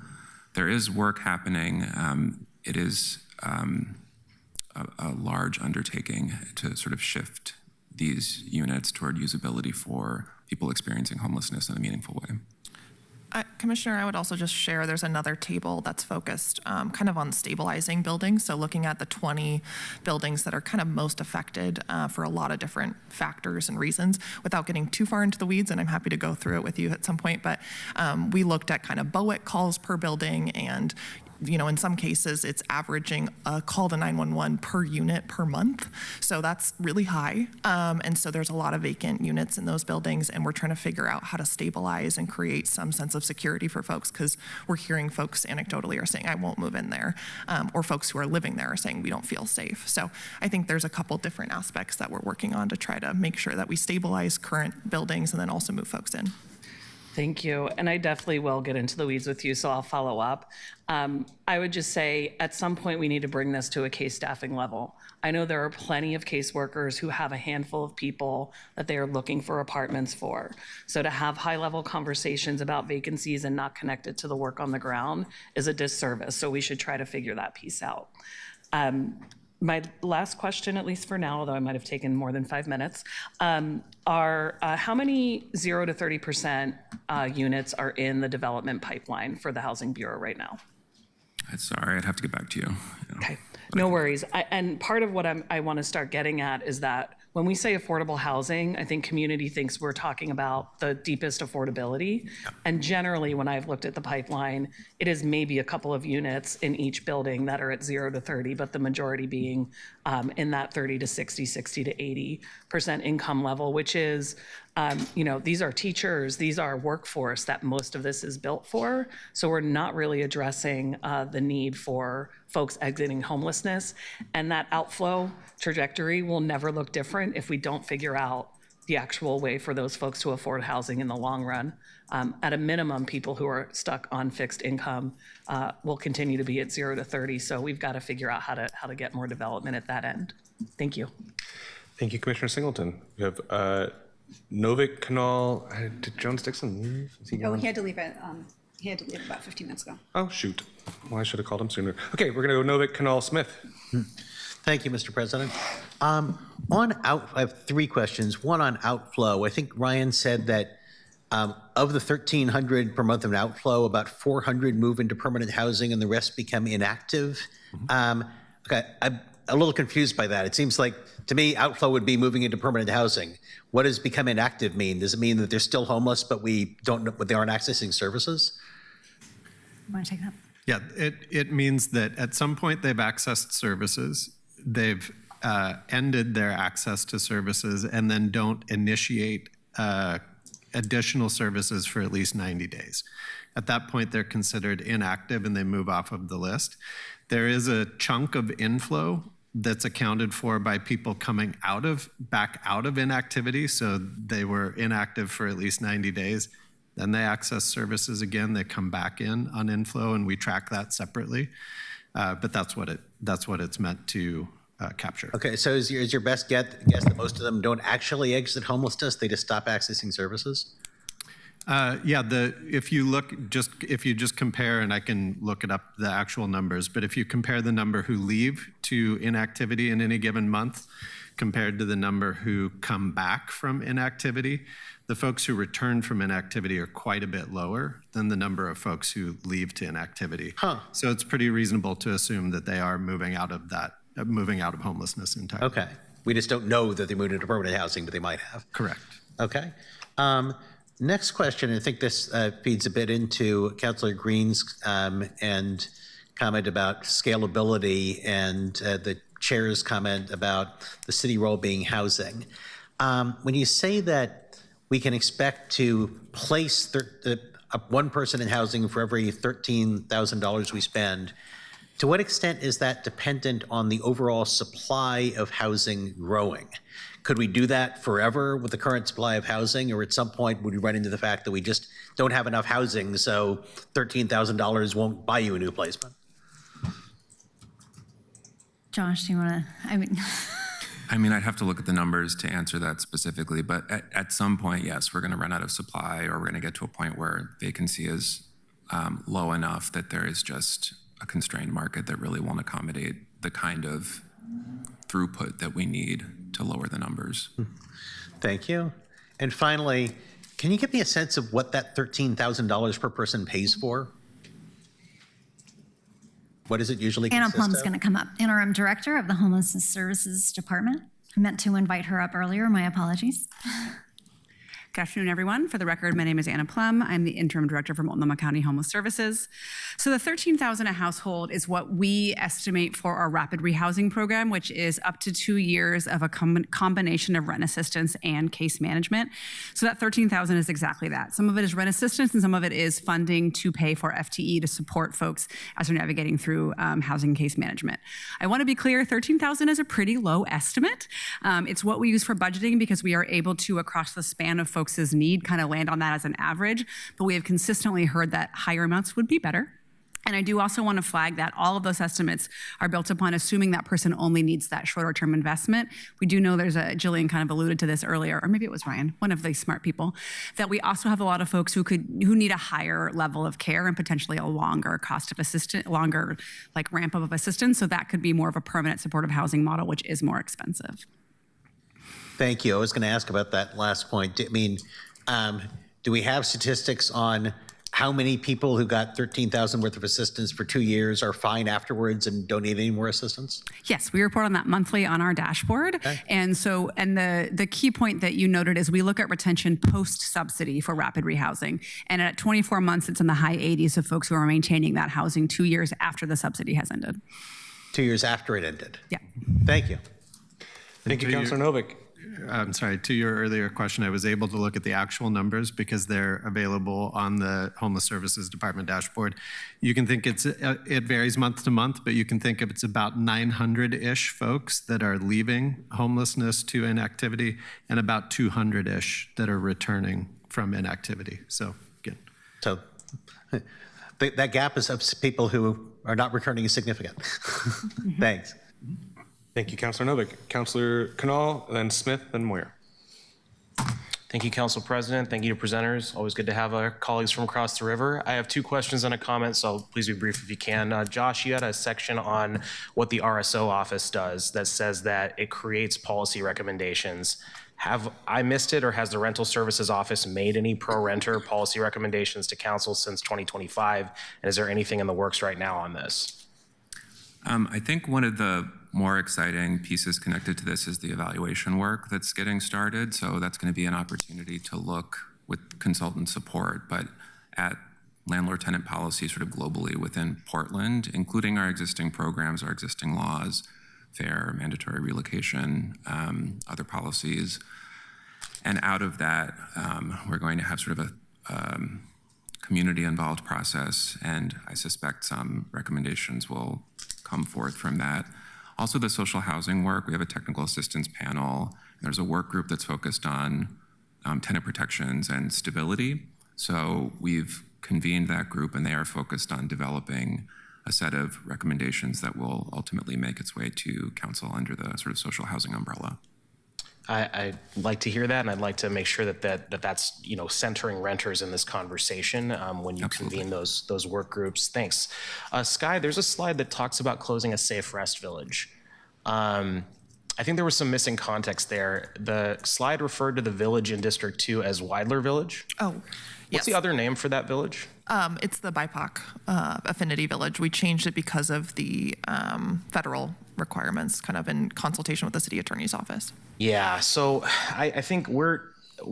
there is work happening. It is a large undertaking to sort of shift these units toward usability for people experiencing homelessness in a meaningful way. Commissioner, I would also just share there's another table that's focused kind of on stabilizing buildings. So looking at the 20 buildings that are kind of most affected for a lot of different factors and reasons without getting too far into the weeds, and I'm happy to go through it with you at some point. But we looked at kind of BOET calls per building, and in some cases, it's averaging a call to 911 per unit per month. So that's really high. And so there's a lot of vacant units in those buildings, and we're trying to figure out how to stabilize and create some sense of security for folks, because we're hearing folks anecdotally are saying, I won't move in there, or folks who are living there are saying, we don't feel safe. So I think there's a couple different aspects that we're working on to try to make sure that we stabilize current buildings and then also move folks in. Thank you. And I definitely will get into the weeds with you, so I'll follow up. I would just say at some point we need to bring this to a case staffing level. I know there are plenty of caseworkers who have a handful of people that they are looking for apartments for. So to have high-level conversations about vacancies and not connected to the work on the ground is a disservice. So we should try to figure that piece out. My last question, at least for now, although I might have taken more than 5 minutes, are how many 0 to 30% units are in the development pipeline for the Housing Bureau right now? Sorry, I'd have to get back to you. Okay, no worries. And part of what I want to start getting at is that when we say affordable housing, I think community thinks we're talking about the deepest affordability. Yeah. And generally, when I've looked at the pipeline, it is maybe a couple of units in each building that are at 0 to 30, but the majority being in that 30 to 60, 60 to 80% income level, which is, these are teachers, these are workforce that most of this is built for. So we're not really addressing the need for folks exiting homelessness. And that outflow trajectory will never look different if we don't figure out the actual way for those folks to afford housing in the long run. At a minimum, people who are stuck on fixed income will continue to be at 0 to 30. So we've got to figure out how to get more development at that end. Thank you. Thank you, Commissioner Singleton. We have Novik Canal. Did Jones Dixon leave? Is he gone? He had to leave it. He had to leave about 15 minutes ago. Oh, shoot. Well, I should have called him sooner. Okay, we're going to go Novik Canal Smith. Thank you, Mr. President. I have 3 questions. One on outflow. I think Ryan said that of the 1,300 per month of outflow, about 400 move into permanent housing and the rest become inactive. Okay, I'm a little confused by that. It seems like, to me, outflow would be moving into permanent housing. What does become inactive mean? Does it mean that they're still homeless, but they aren't accessing services? You want to take that? Yeah, it means that at some point they've accessed services, they've ended their access to services, and then don't initiate additional services for at least 90 days. At that point, they're considered inactive and they move off of the list. There is a chunk of inflow that's accounted for by people coming back out of inactivity. So they were inactive for at least 90 days. Then they access services again, they come back in on inflow, and we track that separately. But that's what it's meant to capture. Okay, so is your best guess that most of them don't actually exit homelessness, they just stop accessing services? Yeah, if you just compare, and I can look it up, the actual numbers, but if you compare the number who leave to inactivity in any given month compared to the number who come back from inactivity, the folks who return from inactivity are quite a bit lower than the number of folks who leave to inactivity. So it's pretty reasonable to assume that they are moving out of homelessness entirely. Okay. We just don't know that they moved into permanent housing, but they might have. Correct. Okay. Next question, I think this feeds a bit into Councilor Green's and comment about scalability and the chair's comment about the city role being housing. When you say that we can expect to place one person in housing for every $13,000 we spend, to what extent is that dependent on the overall supply of housing growing? Could we do that forever with the current supply of housing, or at some point would we run into the fact that we just don't have enough housing, so $13,000 won't buy you a new placement? Josh, do you want to, I mean, I'd have to look at the numbers to answer that specifically, but at some point, yes, we're going to run out of supply, or we're going to get to a point where vacancy is low enough that there is just a constrained market that really won't accommodate the kind of throughput that we need to lower the numbers. Thank you. And finally, can you give me a sense of what that $13,000 per person pays for? What does it usually Anna consist Plum's of? going to come up, Interim Director of the Homelessness Services Department. I meant to invite her up earlier. My apologies. Good afternoon, everyone. For the record, my name is Anna Plum. I'm the Interim Director for Multnomah County Homeless Services. So the $13,000 a household is what we estimate for our rapid rehousing program, which is up to 2 years of a combination of rent assistance and case management. So that $13,000 is exactly that. Some of it is rent assistance and some of it is funding to pay for FTE to support folks as they're navigating through housing case management. I want to be clear, $13,000 is a pretty low estimate. It's what we use for budgeting because we are able to, across the span of folks' need, kind of land on that as an average, but we have consistently heard that higher amounts would be better. And I do also want to flag that all of those estimates are built upon assuming that person only needs that shorter term investment. We do know Jillian kind of alluded to this earlier, or maybe it was Ryan, one of the smart people, that we also have a lot of folks who need a higher level of care and potentially a longer cost of assistance, longer like ramp up of assistance. So that could be more of a permanent supportive housing model, which is more expensive. Thank you. I was going to ask about that last point. I mean, do we have statistics on how many people who got $13,000 worth of assistance for 2 years are fine afterwards and don't need any more assistance? Yes, we report on that monthly on our dashboard. Okay. And the key point that you noted is we look at retention post-subsidy for rapid rehousing. And at 24 months, it's in the high 80s of folks who are maintaining that housing 2 years after the subsidy has ended. 2 years after it ended? Yeah. Thank you. Thank you, Councilor Novick. I'm sorry, to your earlier question, I was able to look at the actual numbers because they're available on the Homeless Services Department dashboard. You can think it varies month to month, but you can think of it's about 900-ish folks that are leaving homelessness to inactivity and about 200-ish that are returning from inactivity. So, good. So that gap is of people who are not returning is significant. Thanks. Thank you, Councilor Novick. Councilor Canal, then Smith, then Moyer. Thank you, Council President. Thank you to presenters. Always good to have our colleagues from across the river. I have 2 questions and a comment, so please be brief if you can. Josh, you had a section on what the RSO office does that says that it creates policy recommendations. Have I missed it, or has the Rental Services Office made any pro-renter policy recommendations to council since 2025? And is there anything in the works right now on this? I think one of the more exciting pieces connected to this is the evaluation work that's getting started. So that's going to be an opportunity to look with consultant support, but at landlord-tenant policy sort of globally within Portland, including our existing programs, our existing laws, fair, mandatory relocation, other policies. And out of that, we're going to have sort of a community-involved process, and I suspect some recommendations will come forth from that. Also, the social housing work, we have a technical assistance panel. There's a work group that's focused on tenant protections and stability. So we've convened that group, and they are focused on developing a set of recommendations that will ultimately make its way to council under the sort of social housing umbrella. I'd like to hear that, and I'd like to make sure that's centering renters in this conversation when you convene those work groups. Thanks. Sky, there's a slide that talks about closing a safe rest village. I think there was some missing context there. The slide referred to the village in District 2 as Weidler Village. Oh, What's yes. the other name for that village? It's the BIPOC Affinity Village. We changed it because of the federal requirements, kind of in consultation with the city attorney's office. Yeah, so I think we're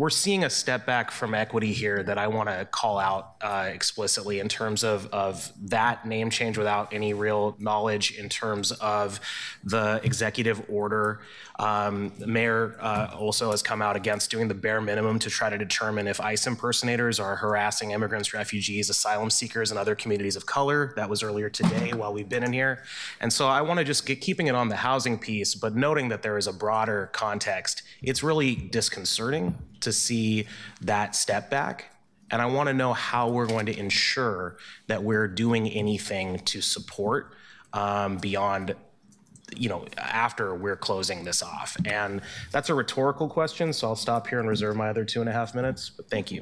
seeing a step back from equity here that I want to call out explicitly in terms of that name change without any real knowledge in terms of the executive order. The mayor also has come out against doing the bare minimum to try to determine if ICE impersonators are harassing immigrants, refugees, asylum seekers, and other communities of color. That was earlier today while we've been in here. And so I want to just keeping it on the housing piece, but noting that there is a broader context. It's really disconcerting to see that step back. And I want to know how we're going to ensure that we're doing anything to support beyond, after we're closing this off. And that's a rhetorical question, so I'll stop here and reserve my other 2.5 minutes, but thank you.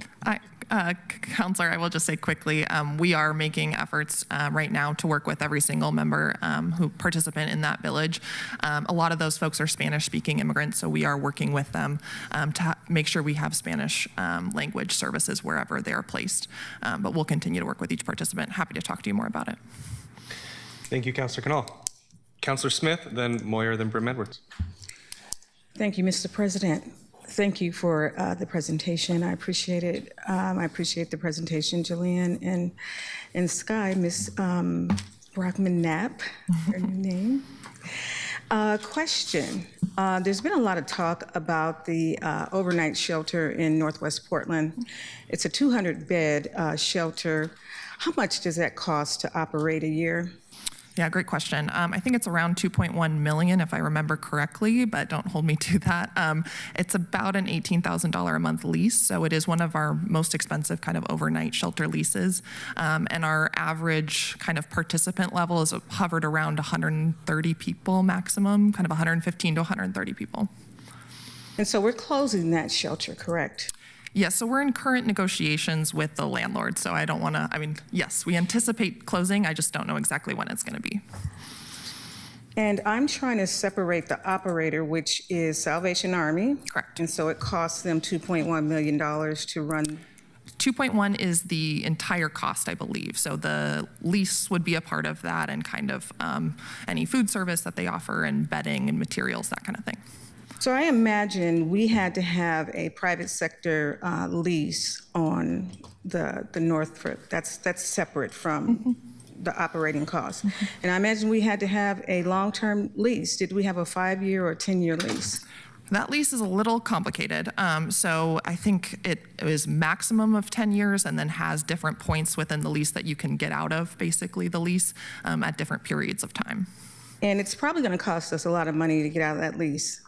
Counselor, I will just say quickly, we are making efforts right now to work with every single member who participant in that village. A lot of those folks are Spanish-speaking immigrants, so we are working with them to make sure we have Spanish language services wherever they are placed. But we'll continue to work with each participant. Happy to talk to you more about it. Thank you, Councilor Canal. Councilor Smith, then Moyer, then Brim Edwards. Thank you, Mr. President. Thank you for the presentation. I appreciate it. I appreciate the presentation, Jillian and Sky, Ms. Brockman-Knapp, her new name. Question. There's been a lot of talk about the overnight shelter in Northwest Portland. It's a 200-bed shelter. How much does that cost to operate a year? Yeah, great question. I think it's around 2.1 million, if I remember correctly, but don't hold me to that. It's about an $18,000 a month lease, so it is one of our most expensive kind of overnight shelter leases. And our average kind of participant level is hovered around 130 people maximum, kind of 115 to 130 people. And so we're closing that shelter, correct? Yes, so we're in current negotiations with the landlord, so I don't want to, yes, we anticipate closing, I just don't know exactly when it's going to be. And I'm trying to separate the operator, which is Salvation Army. Correct. And so it costs them $2.1 million to run. 2.1 is the entire cost, I believe. So the lease would be a part of that and kind of any food service that they offer and bedding and materials, that kind of thing. So I imagine we had to have a private sector lease on the North. That's separate from the operating costs. And I imagine we had to have a long-term lease. Did we have a 5-year or 10-year lease? That lease is a little complicated. So I think it is maximum of 10 years and then has different points within the lease that you can get out of, basically, the lease at different periods of time. And it's probably going to cost us a lot of money to get out of that lease.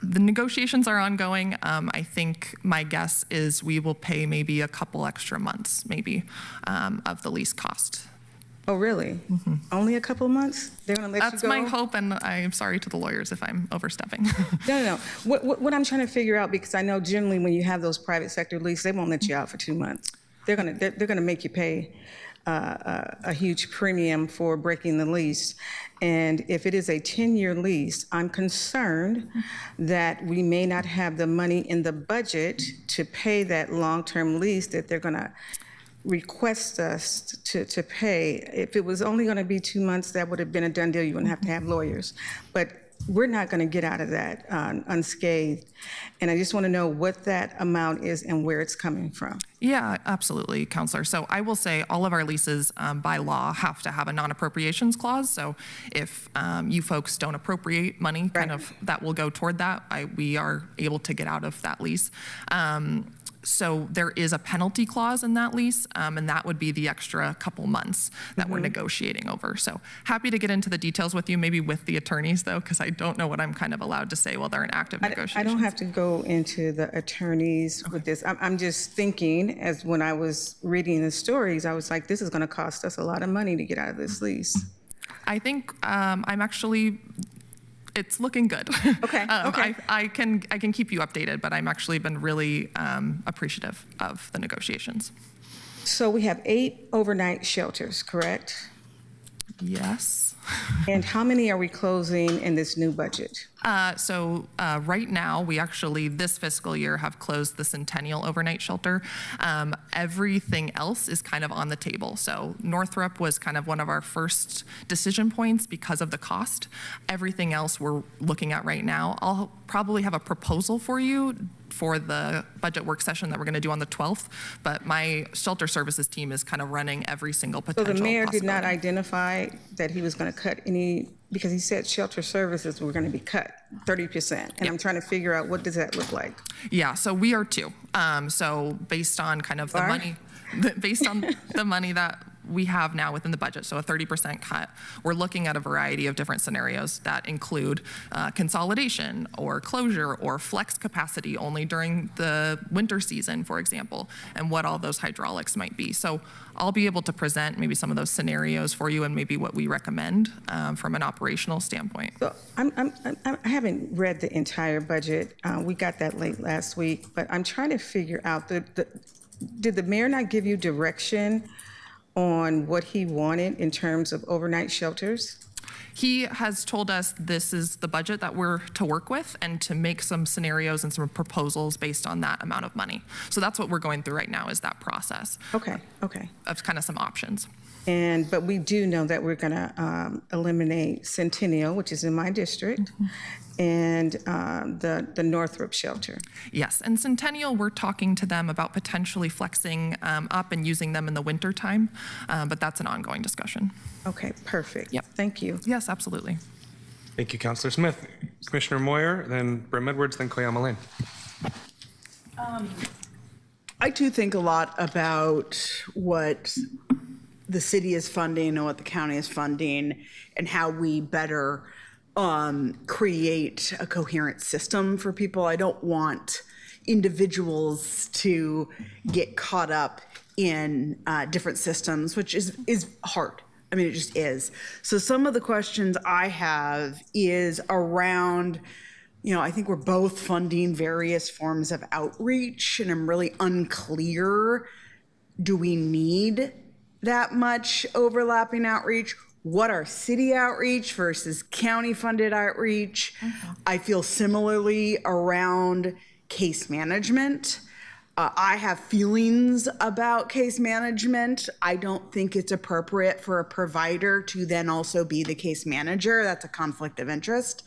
The negotiations are ongoing. I think my guess is we will pay maybe a couple extra months, maybe, of the lease cost. Oh, really? Only a couple of months? They're going to let you go? That's my hope, and I am sorry to the lawyers if I'm overstepping. No. What I'm trying to figure out, because I know generally when you have those private sector leases, they won't let you out for 2 months. They're going to make you pay a huge premium for breaking the lease. And if it is a 10-year lease, I'm concerned that we may not have the money in the budget to pay that long-term lease that they're going to request us to pay. If it was only going to be 2 months, that would have been a done deal. You wouldn't have to have lawyers. But we're not going to get out of that unscathed. And I just want to know what that amount is and where it's coming from. Yeah, absolutely, Counselor. So I will say all of our leases by law have to have a non-appropriations clause. So if you folks don't appropriate money, kind of that will go toward that. We are able to get out of that lease. So there is a penalty clause in that lease, and that would be the extra couple months that we're negotiating over. So happy to get into the details with you, maybe with the attorneys, though, because I don't know what I'm kind of allowed to say while they're in active negotiations. I don't have to go into the attorneys with this. I'm just thinking, as when I was reading the stories, I was like, this is going to cost us a lot of money to get out of this lease. I think it's looking good. Okay. I can keep you updated, but I'm actually been really appreciative of the negotiations. So we have 8 overnight shelters, correct? Yes. And how many are we closing in this new budget? So right now, we actually, this fiscal year, have closed the Centennial overnight shelter. Everything else is kind of on the table. So Northrop was kind of one of our first decision points because of the cost. Everything else we're looking at right now. I'll probably have a proposal for you for the budget work session that we're going to do on the 12th, but my shelter services team is kind of running every single So potential the mayor did not possibility. identify that he was going to cut any, because he said shelter services were going to be cut 30%. And I'm trying to figure out, what does that look like? Yeah, so we are too. So based on kind of the Are? money, based on the money that we have now within the budget, so a 30% cut, we're looking at a variety of different scenarios that include consolidation or closure or flex capacity only during the winter season, for example, and what all those hydraulics might be. So I'll be able to present maybe some of those scenarios for you and maybe what we recommend from an operational standpoint. So I haven't read the entire budget. We got that late last week, but I'm trying to figure out, did the mayor not give you direction on what he wanted in terms of overnight shelters? He has told us this is the budget that we're to work with and to make some scenarios and some proposals based on that amount of money. So that's what we're going through right now, is that process. Okay. Of kind of some options. But we do know that we're going to eliminate Centennial, which is in my district, and the Northrop shelter. Yes, and Centennial, we're talking to them about potentially flexing up and using them in the winter time, but that's an ongoing discussion. Okay, perfect. Yep. Thank you. Yes, absolutely. Thank you, Councillor Smith. Commissioner Moyer, then Brim Edwards, then Koyama Lane. I too think a lot about what the city is funding and what the county is funding and how we better create a coherent system for people. I don't want individuals to get caught up in different systems, which is hard. I mean, it just is. So some of the questions I have is around, I think we're both funding various forms of outreach, and I'm really unclear, do we need that much overlapping outreach? What are city outreach versus county funded outreach? I feel similarly around case management. I have feelings about case management. I don't think it's appropriate for a provider to then also be the case manager. That's a conflict of interest.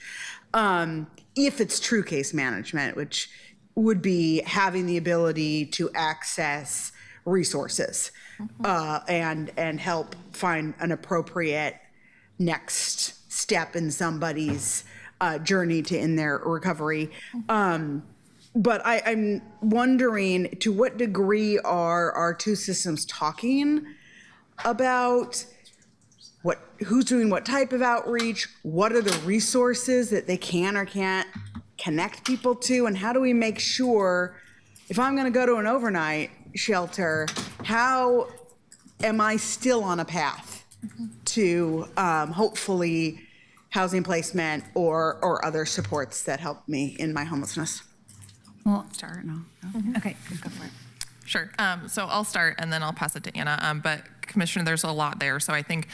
If it's true case management, which would be having the ability to access resources and help find an appropriate next step in somebody's journey to in their recovery. But I'm wondering, to what degree are our two systems talking about who's doing what type of outreach, what are the resources that they can or can't connect people to, and how do we make sure, if I'm going to go to an overnight shelter, how am I still on a path to hopefully housing placement or other supports that help me in my homelessness? Well, start. No. Okay, go for it. Sure. So I'll start and then I'll pass it to Anna. But Commissioner, there's a lot there. So I think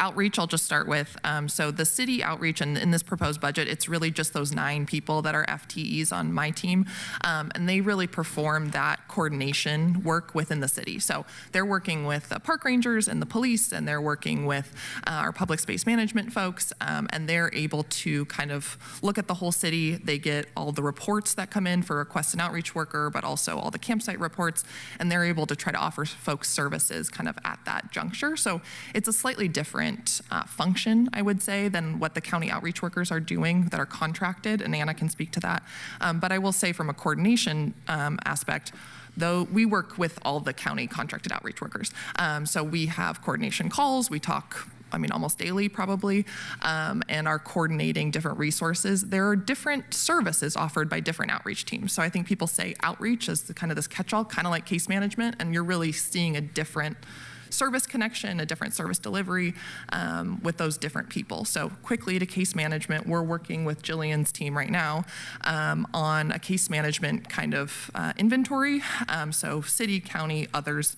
outreach, I'll just start with. So the city outreach, and in this proposed budget, it's really just those 9 people that are FTEs on my team. And they really perform that coordination work within the city. So they're working with the park rangers and the police, and they're working with our public space management folks, and they're able to kind of look at the whole city. They get all the reports that come in for request and outreach worker, but also all the campsite reports, and they're able to try to offer folks services kind of at that juncture. So it's a slightly different function, I would say, than what the county outreach workers are doing that are contracted, and Anna can speak to that. But I will say from a coordination aspect, though, we work with all the county contracted outreach workers. So we have coordination calls, we talk almost daily probably, and are coordinating different resources. There are different services offered by different outreach teams. So I think people say outreach is kind of this catch-all, kind of like case management, and you're really seeing a different service connection, a different service delivery with those different people. So quickly to case management, we're working with Jillian's team right now on a case management kind of inventory. So city, county, others,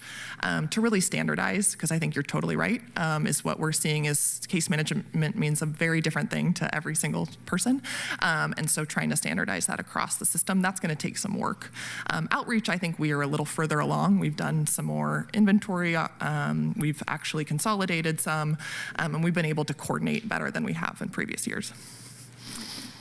to really standardize, because I think you're totally right, is what we're seeing is case management means a very different thing to every single person. And so trying to standardize that across the system, that's going to take some work. Outreach, I think we are a little further along. We've done some more inventory. We've actually consolidated some, and we've been able to coordinate better than we have in previous years.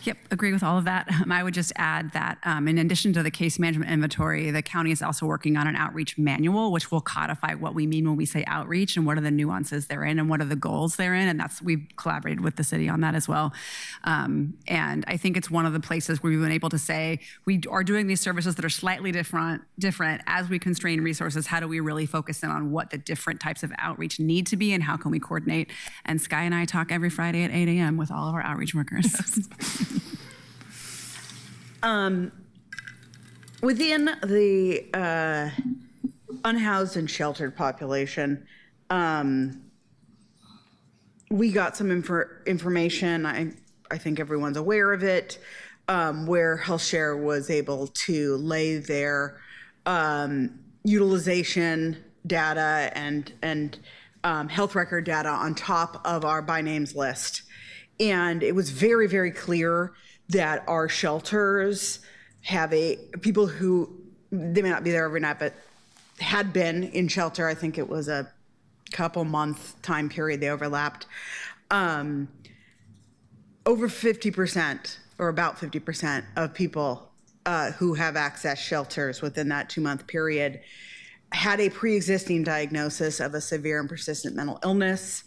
Yep, agree with all of that. I would just add that in addition to the case management inventory, the county is also working on an outreach manual, which will codify what we mean when we say outreach and what are the nuances therein and what are the goals therein. And we've collaborated with the city on that as well. And I think it's one of the places where we've been able to say, we are doing these services that are slightly different as we constrain resources. How do we really focus in on what the different types of outreach need to be and how can we coordinate? And Sky and I talk every Friday at 8 a.m. with all of our outreach workers. Within the unhoused and sheltered population, we got some information, I think everyone's aware of it, where HealthShare was able to lay their utilization data and health record data on top of our by names list. And it was very, very clear that our shelters have people who, they may not be there every night, but had been in shelter. I think it was a couple month time period they overlapped. Over 50% or about 50% of people who have accessed shelters within that 2-month period had a pre-existing diagnosis of a severe and persistent mental illness.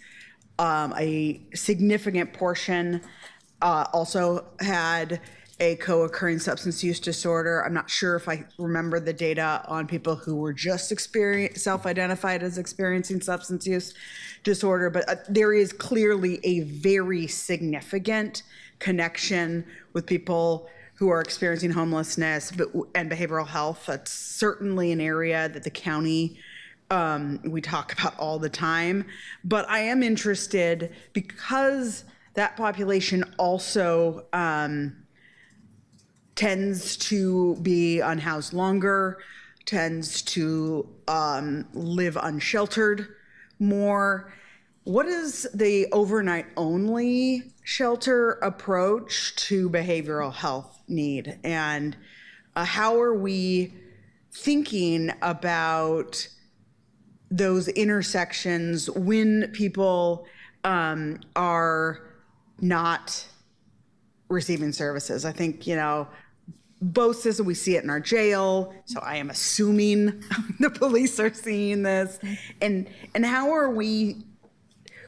A significant portion also had a co-occurring substance use disorder. I'm not sure if I remember the data on people who were just self-identified as experiencing substance use disorder, but there is clearly a very significant connection with people who are experiencing homelessness and behavioral health. That's certainly an area that the county we talk about all the time. But I am interested because that population also tends to be unhoused longer, tends to live unsheltered more. What is the overnight only shelter approach to behavioral health need? And how are we thinking about those intersections when people are not receiving services? I think, both systems, we see it in our jail, so I am assuming the police are seeing this. And how are we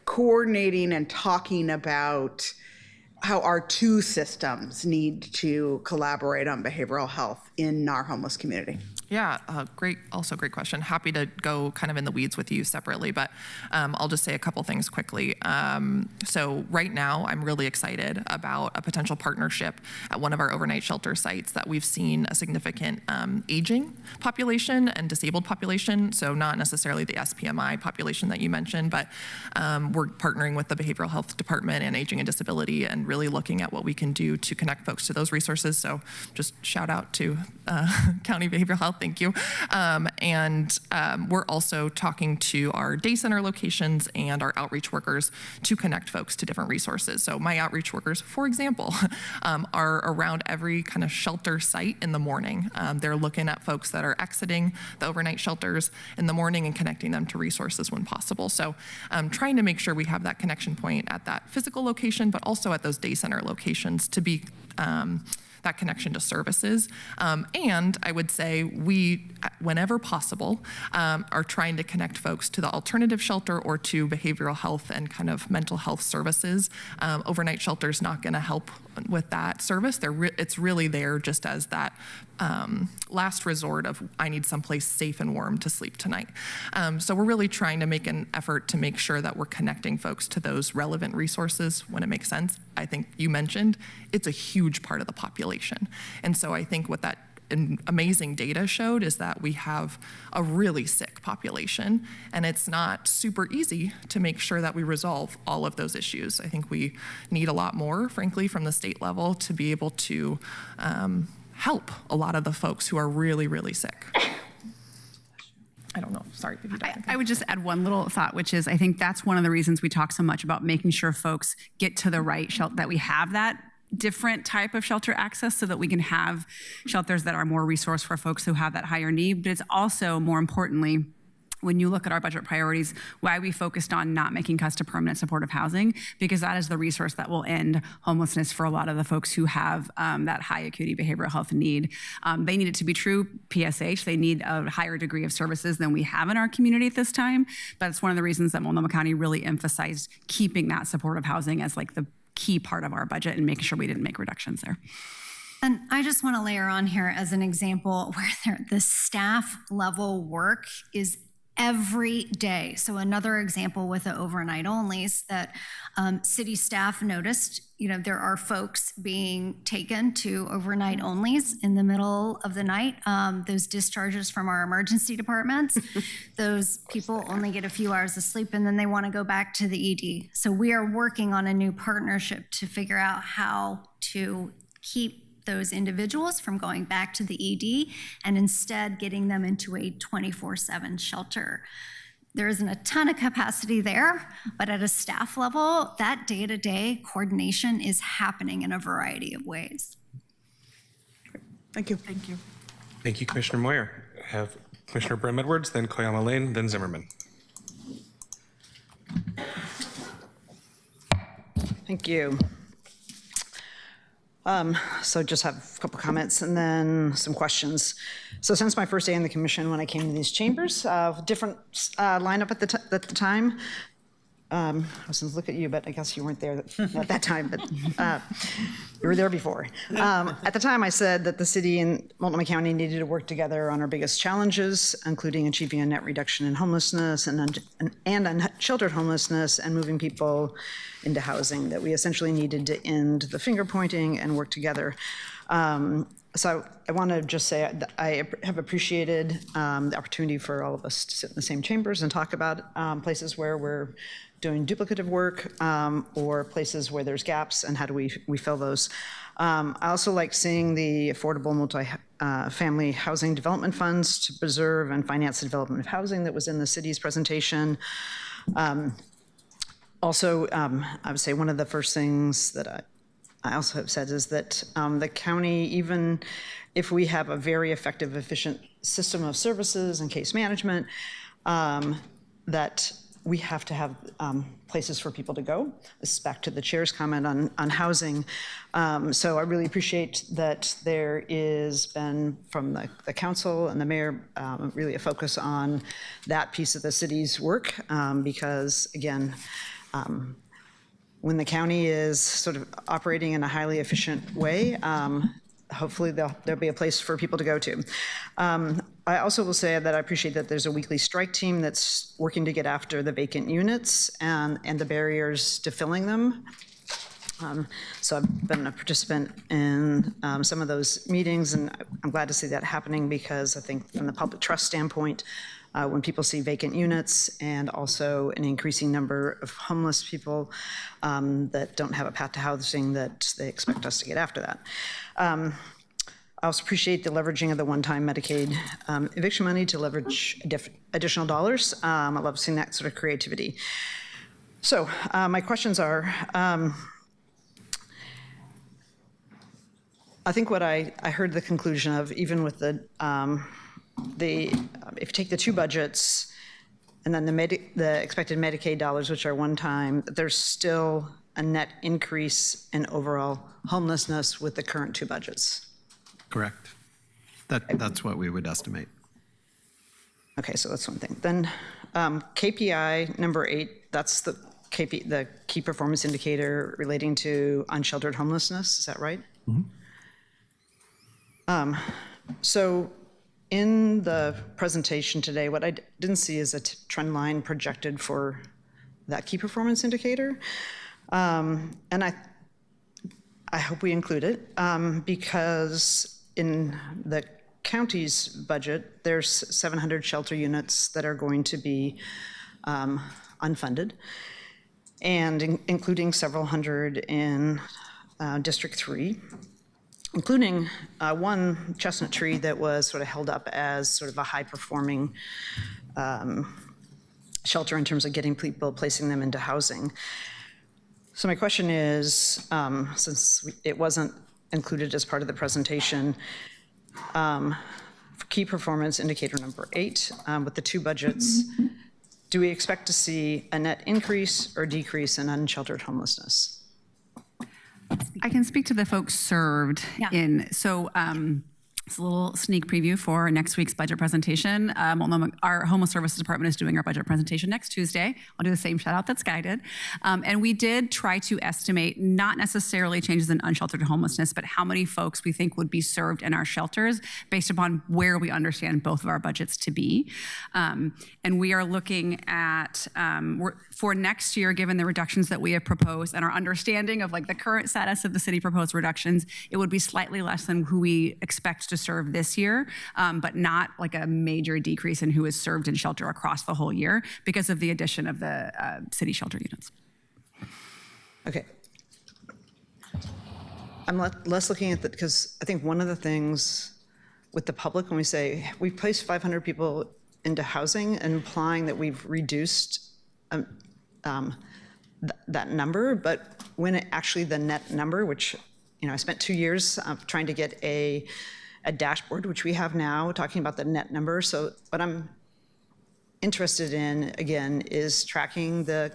coordinating and talking about how our two systems need to collaborate on behavioral health in our homeless community? Yeah, great question. Happy to go kind of in the weeds with you separately, but I'll just say a couple things quickly. So right now, I'm really excited about a potential partnership at one of our overnight shelter sites that we've seen a significant aging population and disabled population. So not necessarily the SPMI population that you mentioned, but we're partnering with the Behavioral Health Department and Aging and Disability and really looking at what we can do to connect folks to those resources. So just shout out to County Behavioral Health. Thank you. We're also talking to our day center locations and our outreach workers to connect folks to different resources. So my outreach workers, for example, are around every kind of shelter site in the morning. They're looking at folks that are exiting the overnight shelters in the morning and connecting them to resources when possible. So trying to make sure we have that connection point at that physical location, but also at those day center locations to be that connection to services. And I would say we, whenever possible, are trying to connect folks to the alternative shelter or to behavioral health and kind of mental health services. Overnight shelter is not going to help with that service. It's really there just as that last resort of, I need someplace safe and warm to sleep tonight. So we're really trying to make an effort to make sure that we're connecting folks to those relevant resources when it makes sense. I think you mentioned it's a huge part of the population. And so I think what that amazing data showed is that we have a really sick population, and it's not super easy to make sure that we resolve all of those issues. I think we need a lot more, frankly, from the state level to be able to help a lot of the folks who are really, really sick. I don't know. Sorry. If you don't I would just add one little thought, which is I think that's one of the reasons we talk so much about making sure folks get to the right shelter, that we have that different type of shelter access so that we can have shelters that are more resourced for folks who have that higher need. But it's also, more importantly, when you look at our budget priorities, why we focused on not making cuts to permanent supportive housing, because that is the resource that will end homelessness for a lot of the folks who have that high acuity behavioral health need. They need it to be true PSH. They need a higher degree of services than we have in our community at this time. But it's one of the reasons that Multnomah County really emphasized keeping that supportive housing as like the key part of our budget and making sure we didn't make reductions there. And I just want to layer on here as an example where the staff level work is every day. So another example with the overnight onlys that city staff noticed, there are folks being taken to overnight onlys in the middle of the night. Those discharges from our emergency departments, those people only get a few hours of sleep and then they want to go back to the ED. So we are working on a new partnership to figure out how to keep those individuals from going back to the ED and instead getting them into a 24/7 shelter. There isn't a ton of capacity there, but at a staff level, that day-to-day coordination is happening in a variety of ways. Thank you. Thank you. Thank you, Commissioner Moyer. I have Commissioner Brim Edwards, then Koyama Lane, then Zimmerman. Thank you. So just have a couple comments and then some questions. So since my first day in the commission, when I came to these chambers, different lineup at the time. I was going to look at you, but I guess you weren't there at that time, but you were there before. At the time, I said that the city and Multnomah County needed to work together on our biggest challenges, including achieving a net reduction in homelessness and unsheltered homelessness and moving people into housing, that we essentially needed to end the finger pointing and work together. So I want to just say that I have appreciated the opportunity for all of us to sit in the same chambers and talk about places where we're doing duplicative work or places where there's gaps and how do we fill those. I also like seeing the affordable multi-family housing development funds to preserve and finance the development of housing that was in the city's presentation. Also, I would say one of the first things that I also have said is that the county, even if we have a very effective, efficient system of services and case management, that we have to have places for people to go. This is back to the chair's comment on housing. So I really appreciate that there is been from the council and the mayor really a focus on that piece of the city's work because again, when the county is sort of operating in a highly efficient way, hopefully there'll be a place for people to go to. I also will say that I appreciate that there's a weekly strike team that's working to get after the vacant units and the barriers to filling them. So I've been a participant in some of those meetings, and I'm glad to see that happening because I think from the public trust standpoint, when people see vacant units and also an increasing number of homeless people that don't have a path to housing, that they expect us to get after that. I also appreciate the leveraging of the one-time Medicaid eviction money to leverage additional dollars. I love seeing that sort of creativity. So my questions are, I think what I heard the conclusion of, even with if you take the two budgets and then the expected Medicaid dollars, which are one time, there's still a net increase in overall homelessness with the current two budgets. Correct. That's what we would estimate. Okay, so that's one thing. Then KPI number 8, that's the key performance indicator relating to unsheltered homelessness. Is that right? Mm-hmm. So in the presentation today, what I didn't see is a trend line projected for that key performance indicator. And I hope we include it because in the county's budget, there's 700 shelter units that are going to be unfunded, and including several hundred in District 3, including one chestnut tree that was sort of held up as sort of a high-performing shelter in terms of getting people, placing them into housing. So my question is, since it wasn't included as part of the presentation, for key performance indicator number 8, with the 2 budgets, do we expect to see a net increase or decrease in unsheltered homelessness? I can speak to the folks served in. So it's a little sneak preview for next week's budget presentation. Our Homeless Services Department is doing our budget presentation next Tuesday. I'll do the same shout out that Sky did. And we did try to estimate not necessarily changes in unsheltered homelessness, but how many folks we think would be served in our shelters based upon where we understand both of our budgets to be. And we are looking at, for next year, given the reductions that we have proposed and our understanding of like the current status of the city proposed reductions, it would be slightly less than who we expect to serve this year, but not like a major decrease in who is served in shelter across the whole year because of the addition of the city shelter units. Okay. I'm less looking at that because I think one of the things with the public when we say we've placed 500 people into housing, implying that we've reduced that number, but when actually the net number, which, I spent 2 years trying to get a dashboard, which we have now, talking about the net number. So what I'm interested in, again, is tracking the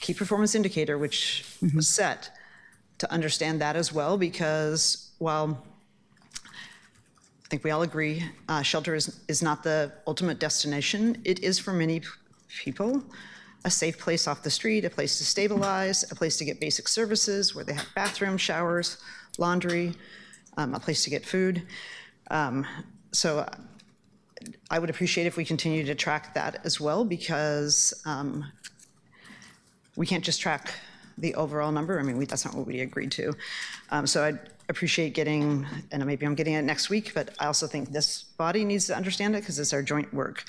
key performance indicator, which was set, to understand that as well, because while I think we all agree shelter is not the ultimate destination, it is for many people a safe place off the street, a place to stabilize, a place to get basic services where they have bathrooms, showers, laundry, a place to get food. So I would appreciate if we continue to track that as well, because we can't just track the overall number. I mean, that's not what we agreed to. So I'd appreciate getting, and maybe I'm getting it next week, but I also think this body needs to understand it because it's our joint work.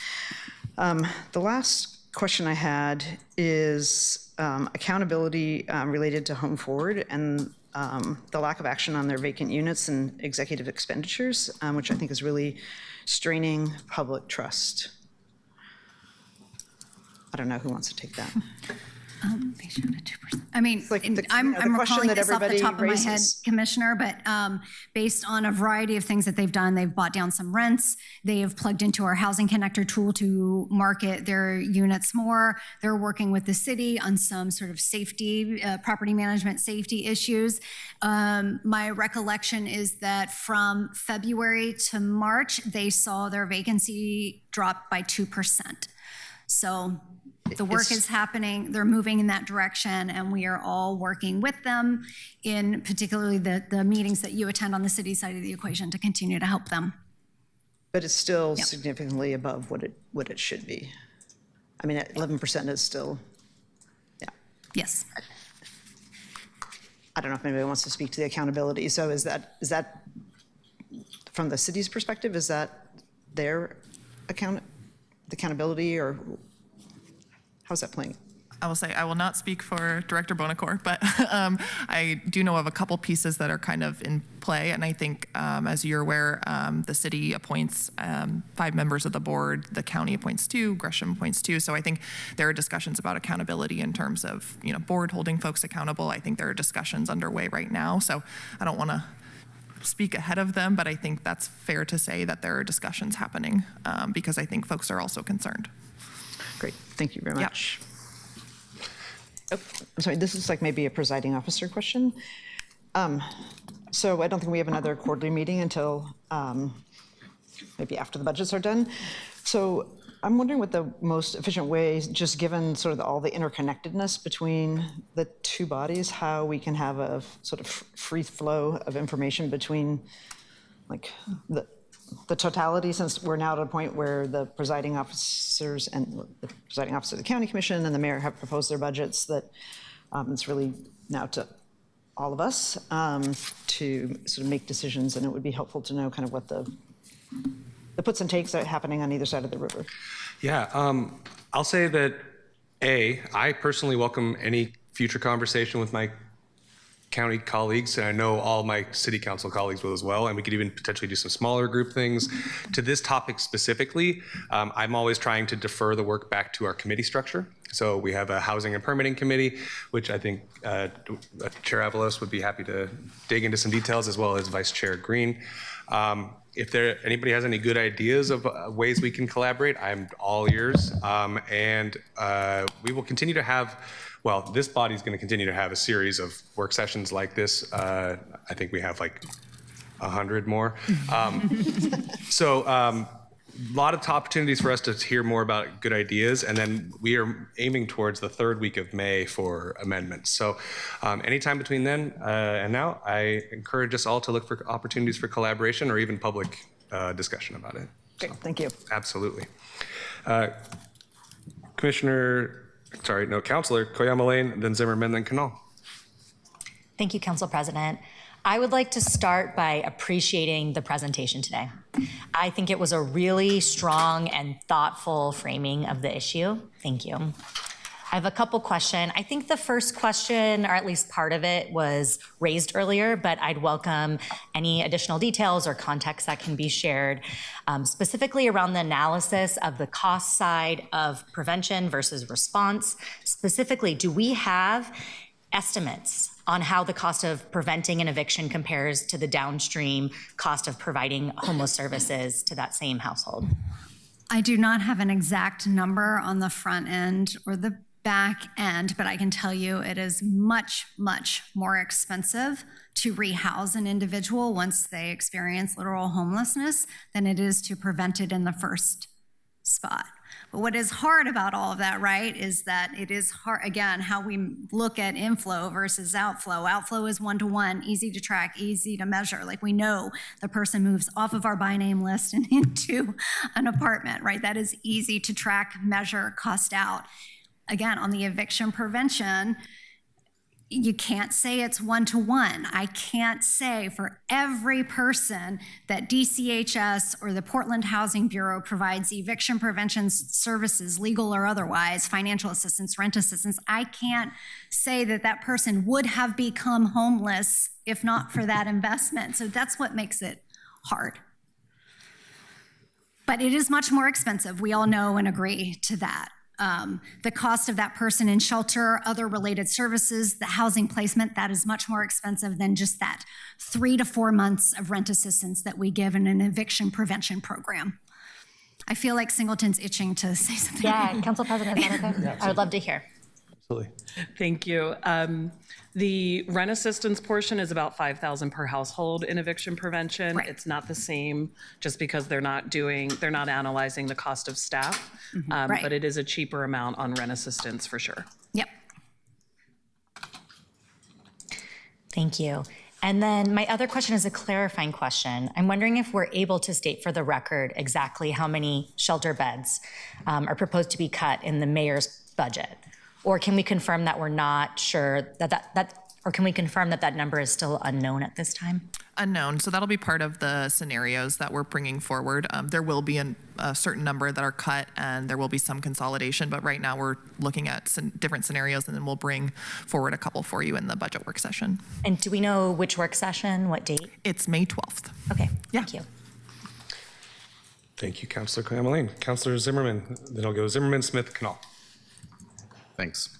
The last question I had is accountability related to Home Forward and the lack of action on their vacant units and executive expenditures, which I think is really straining public trust. I don't know who wants to take that. They should have 2%. I mean, like I'm recalling that this off the everybody top of my head, raises. Commissioner, but based on a variety of things that they've done, they've bought down some rents. They have plugged into our Housing Connector tool to market their units more. They're working with the city on some sort of safety, property management safety issues. My recollection is that from February to March, they saw their vacancy drop by 2%. So the work is happening, they're moving in that direction, and we are all working with them in particularly the meetings that you attend on the city side of the equation to continue to help them. But it's still significantly above what it should be. I mean, 11% is still, Yes. I don't know if anybody wants to speak to the accountability. So is that from the city's perspective, is that their accountability, or how's that playing? I will say I will not speak for Director Bonacore, but I do know of a couple pieces that are kind of in play. And I think, as you're aware, the city appoints 5 members of the board, the county appoints 2, Gresham appoints 2. So I think there are discussions about accountability in terms of, board holding folks accountable. I think there are discussions underway right now. So I don't want to speak ahead of them, but I think that's fair to say that there are discussions happening because I think folks are also concerned. Great, thank you very much. Oh, I'm sorry, this is like maybe a presiding officer question. So I don't think we have another quarterly meeting until maybe after the budgets are done. So I'm wondering what the most efficient way, just given sort of all the interconnectedness between the two bodies, how we can have a sort of free flow of information between like the totality, since we're now at a point where the presiding officers and the presiding officer of the county commission and the mayor have proposed their budgets, that it's really now to all of us to sort of make decisions, and it would be helpful to know kind of what the the puts and takes that are happening on either side of the river. Yeah, I'll say that, I personally welcome any future conversation with my county colleagues, and I know all my city council colleagues will as well, and we could even potentially do some smaller group things. To this topic specifically, I'm always trying to defer the work back to our committee structure. So we have a housing and permitting committee, which I think Chair Avalos would be happy to dig into some details, as well as Vice Chair Green. If anybody has any good ideas of ways we can collaborate, I'm all ears. And we will continue to have, well, this body's going to continue to have a series of work sessions like this. I think we have like 100 more. A lot of opportunities for us to hear more about good ideas, and then we are aiming towards the third week of May for amendments. So anytime between then and now, I encourage us all to look for opportunities for collaboration or even public discussion about it. Great, thank you. Absolutely. Councilor Koyama Lane, then Zimmerman, then Canal. Thank you, Council President. I would like to start by appreciating the presentation today. I think it was a really strong and thoughtful framing of the issue. Thank you. I have a couple questions. I think the first question, or at least part of it, was raised earlier, but I'd welcome any additional details or context that can be shared, specifically around the analysis of the cost side of prevention versus response. Specifically, do we have estimates on how the cost of preventing an eviction compares to the downstream cost of providing homeless services to that same household? I do not have an exact number on the front end or the back end, but I can tell you it is much, much more expensive to rehouse an individual once they experience literal homelessness than it is to prevent it in the first spot. But what is hard about all of that, right, is that it is hard, again, how we look at inflow versus outflow. Outflow is one-to-one, easy to track, easy to measure. Like, we know the person moves off of our by name list and into an apartment, right? That is easy to track, measure, cost out. Again, on the eviction prevention, you can't say it's one-to-one. I can't say for every person that DCHS or the Portland Housing Bureau provides eviction prevention services, legal or otherwise, financial assistance, rent assistance, I can't say that that person would have become homeless if not for that investment. So that's what makes it hard. But it is much more expensive. We all know and agree to that. The cost of that person in shelter, other related services, the housing placement, that is much more expensive than just that 3 to 4 months of rent assistance that we give in an eviction prevention program. I feel like Singleton's itching to say something. Yeah, Council President, is that okay? I would love to hear. Absolutely. Thank you. The rent assistance portion is about $5,000 per household in eviction prevention. Right. It's not the same just because they're not analyzing the cost of staff, Right. but it is a cheaper amount on rent assistance for sure. Yep. Thank you. And then my other question is a clarifying question. I'm wondering if we're able to state for the record exactly how many shelter beds are proposed to be cut in the mayor's budget. Or can we confirm that we're not sure or can we confirm that that number is still unknown at this time? Unknown. So that'll be part of the scenarios that we're bringing forward. There will be a certain number that are cut and there will be some consolidation, but right now we're looking at different scenarios and then we'll bring forward a couple for you in the budget work session. And do we know which work session, what date? It's May 12th. Okay, thank you. Thank you, Councilor Koyama Lane. Councilor Zimmerman, then I'll go Zimmerman, Smith, Canal. Thanks.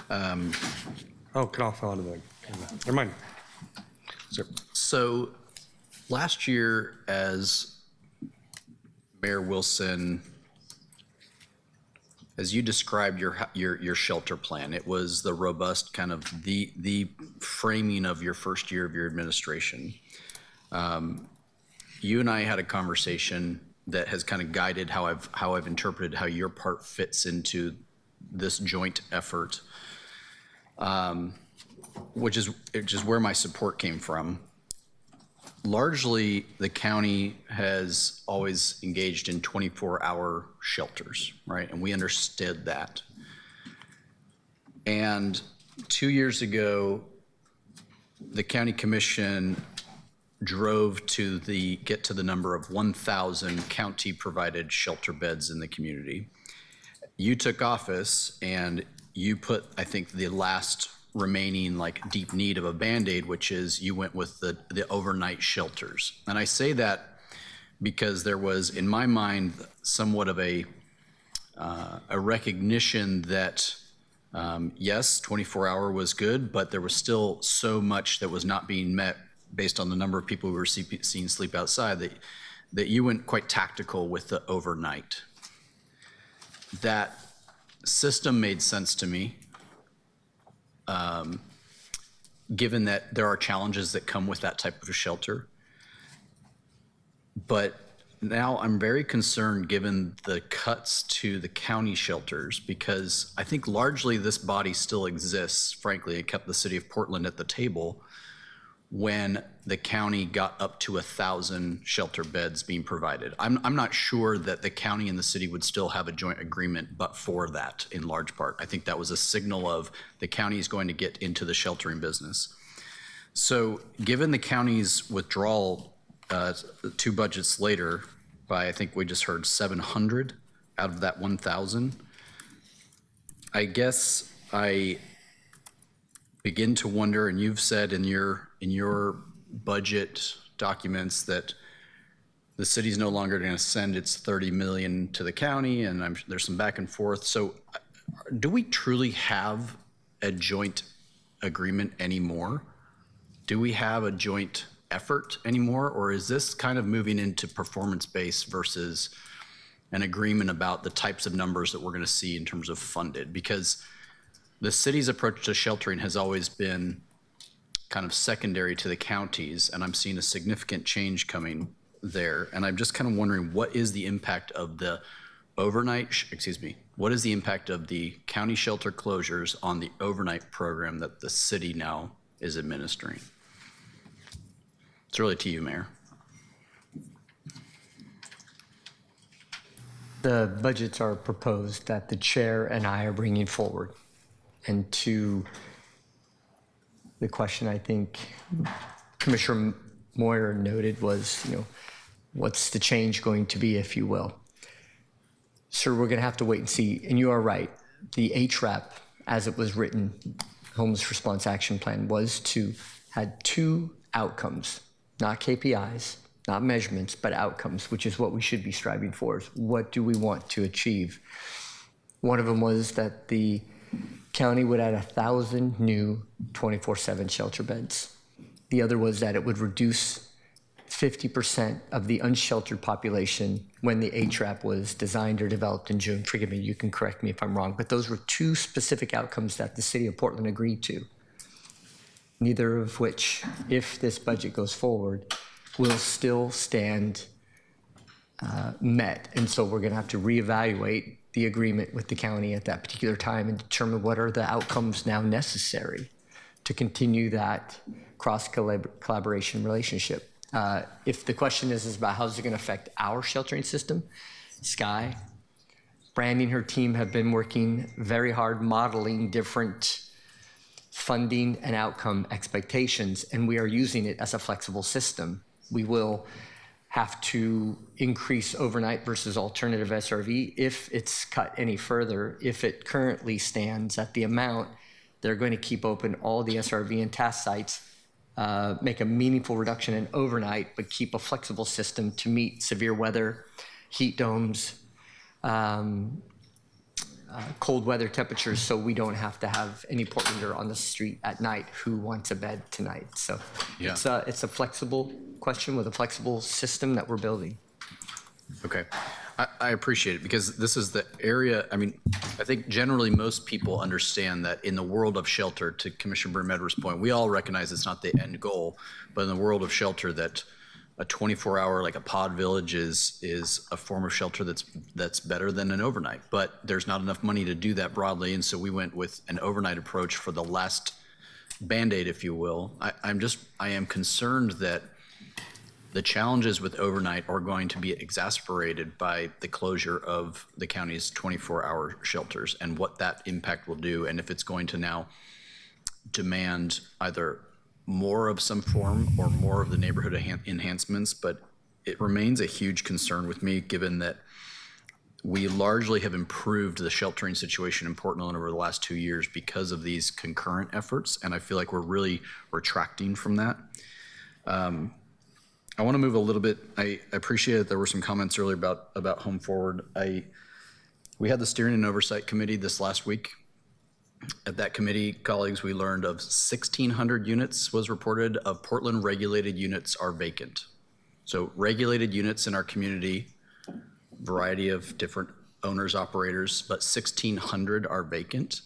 Canal fell out of the, never mind. Sir. So last year, as Mayor Wilson, as you described your shelter plan, it was the robust kind of the framing of your first year of your administration. You and I had a conversation that has kind of guided how I've interpreted how your part fits into this joint effort, which is where my support came from. Largely, the county has always engaged in 24-hour shelters, right? And we understood that. And 2 years ago, the county commission drove to get to the number of 1,000 county-provided shelter beds in the community. You took office and you put, I think, the last remaining like deep need of a Band-Aid, which is you went with the overnight shelters. And I say that because there was, in my mind, somewhat of a recognition that yes, 24-hour was good, but there was still so much that was not being met based on the number of people who were seeing sleep outside that you went quite tactical with the overnight. That system made sense to me, given that there are challenges that come with that type of a shelter. But now I'm very concerned given the cuts to the county shelters, because I think largely this body still exists, frankly. It kept the city of Portland at the table when the county got up to 1,000 shelter beds being provided. I'm not sure that the county and the city would still have a joint agreement, but for that, in large part. I think that was a signal of the county is going to get into the sheltering business. So given the county's withdrawal 2 budgets later by, I think we just heard 700 out of that 1,000, I guess I begin to wonder, and you've said in your budget documents that the city's no longer going to send its 30 million to the county, and there's some back and forth. So do we truly have a joint agreement anymore? Do we have a joint effort anymore? Or is this kind of moving into performance-based versus an agreement about the types of numbers that we're going to see in terms of funded? Because the city's approach to sheltering has always been kind of secondary to the counties, and I'm seeing a significant change coming there. And I'm just kind of wondering, what is the impact of the what is the impact of the county shelter closures on the overnight program that the city now is administering? It's really to you, Mayor. The budgets are proposed that the chair and I are bringing forward. And to the question I think Commissioner Moyer noted was, what's the change going to be, if you will? Sir, we're going to have to wait and see. And you are right. The HRAP, as it was written, Homeless Response Action Plan, had 2 outcomes, not KPIs, not measurements, but outcomes, which is what we should be striving for. What do we want to achieve? One of them was that the county would add 1,000 new 24/7 shelter beds. The other was that it would reduce 50% of the unsheltered population when the HRAP was designed or developed in June. Forgive me, you can correct me if I'm wrong, but those were 2 specific outcomes that the city of Portland agreed to. Neither of which, if this budget goes forward, will still stand met. And so we're going to have to reevaluate the agreement with the county at that particular time and determine what are the outcomes now necessary to continue that cross-collaboration relationship. If the question is about how is it going to affect our sheltering system, Sky, Brandy and her team have been working very hard modeling different funding and outcome expectations, and we are using it as a flexible system. We will have to increase overnight versus alternative SRV if it's cut any further. If it currently stands at the amount, they're going to keep open all the SRV and task sites, make a meaningful reduction in overnight, but keep a flexible system to meet severe weather, heat domes, cold weather temperatures, so we don't have to have any Portlander on the street at night who wants a bed tonight. So Yeah. It's a flexible question with a flexible system that we're building. Okay. I appreciate it, because this is the area, I think generally most people understand that in the world of shelter, to Commissioner Bermeder's point, we all recognize it's not the end goal, but in the world of shelter, that a 24-hour, like a pod village is a form of shelter that's better than an overnight. But there's not enough money to do that broadly, and so we went with an overnight approach for the last Band-Aid, if you will. I am concerned that the challenges with overnight are going to be exacerbated by the closure of the county's 24-hour shelters and what that impact will do, and if it's going to now demand either more of some form or more of the neighborhood enhancements, but it remains a huge concern with me, given that we largely have improved the sheltering situation in Portland over the last 2 years because of these concurrent efforts, and I feel like we're really retracting from that. I want to move a little bit. I appreciate that there were some comments earlier about Home Forward. We had the Steering and Oversight Committee this last week. At that committee, colleagues, we learned of 1,600 units was reported of Portland regulated units are vacant. So regulated units in our community, variety of different owners, operators, but 1,600 are vacant.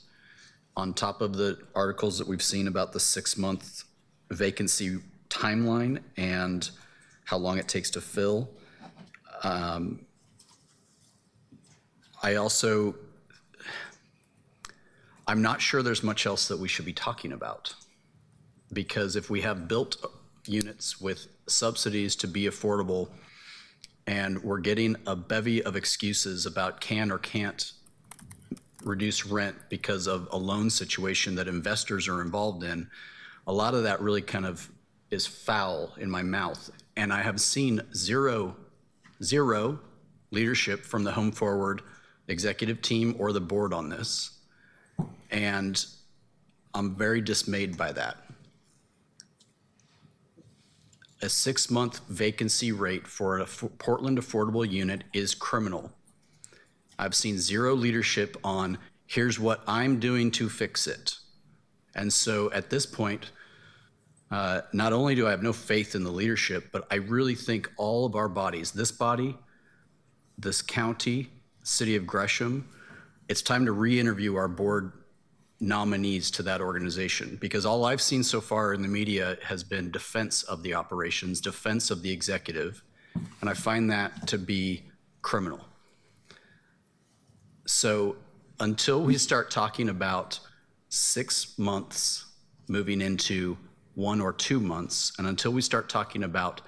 On top of the articles that we've seen about the 6-month vacancy timeline and how long it takes to fill. I'm not sure there's much else that we should be talking about, because if we have built units with subsidies to be affordable and we're getting a bevy of excuses about can or can't reduce rent because of a loan situation that investors are involved in, a lot of that really kind of is foul in my mouth. And I have seen zero leadership from the Home Forward executive team or the board on this. And I'm very dismayed by that. A 6-month vacancy rate for a Portland affordable unit is criminal. I've seen zero leadership on here's what I'm doing to fix it. And so at this point, not only do I have no faith in the leadership, but I really think all of our bodies, this body, this county, city of Gresham, it's time to re-interview our board nominees to that organization, because all I've seen so far in the media has been defense of the operations, defense of the executive, and I find that to be criminal. So until we start talking about 6 months moving into 1 or 2 months, and until we start talking about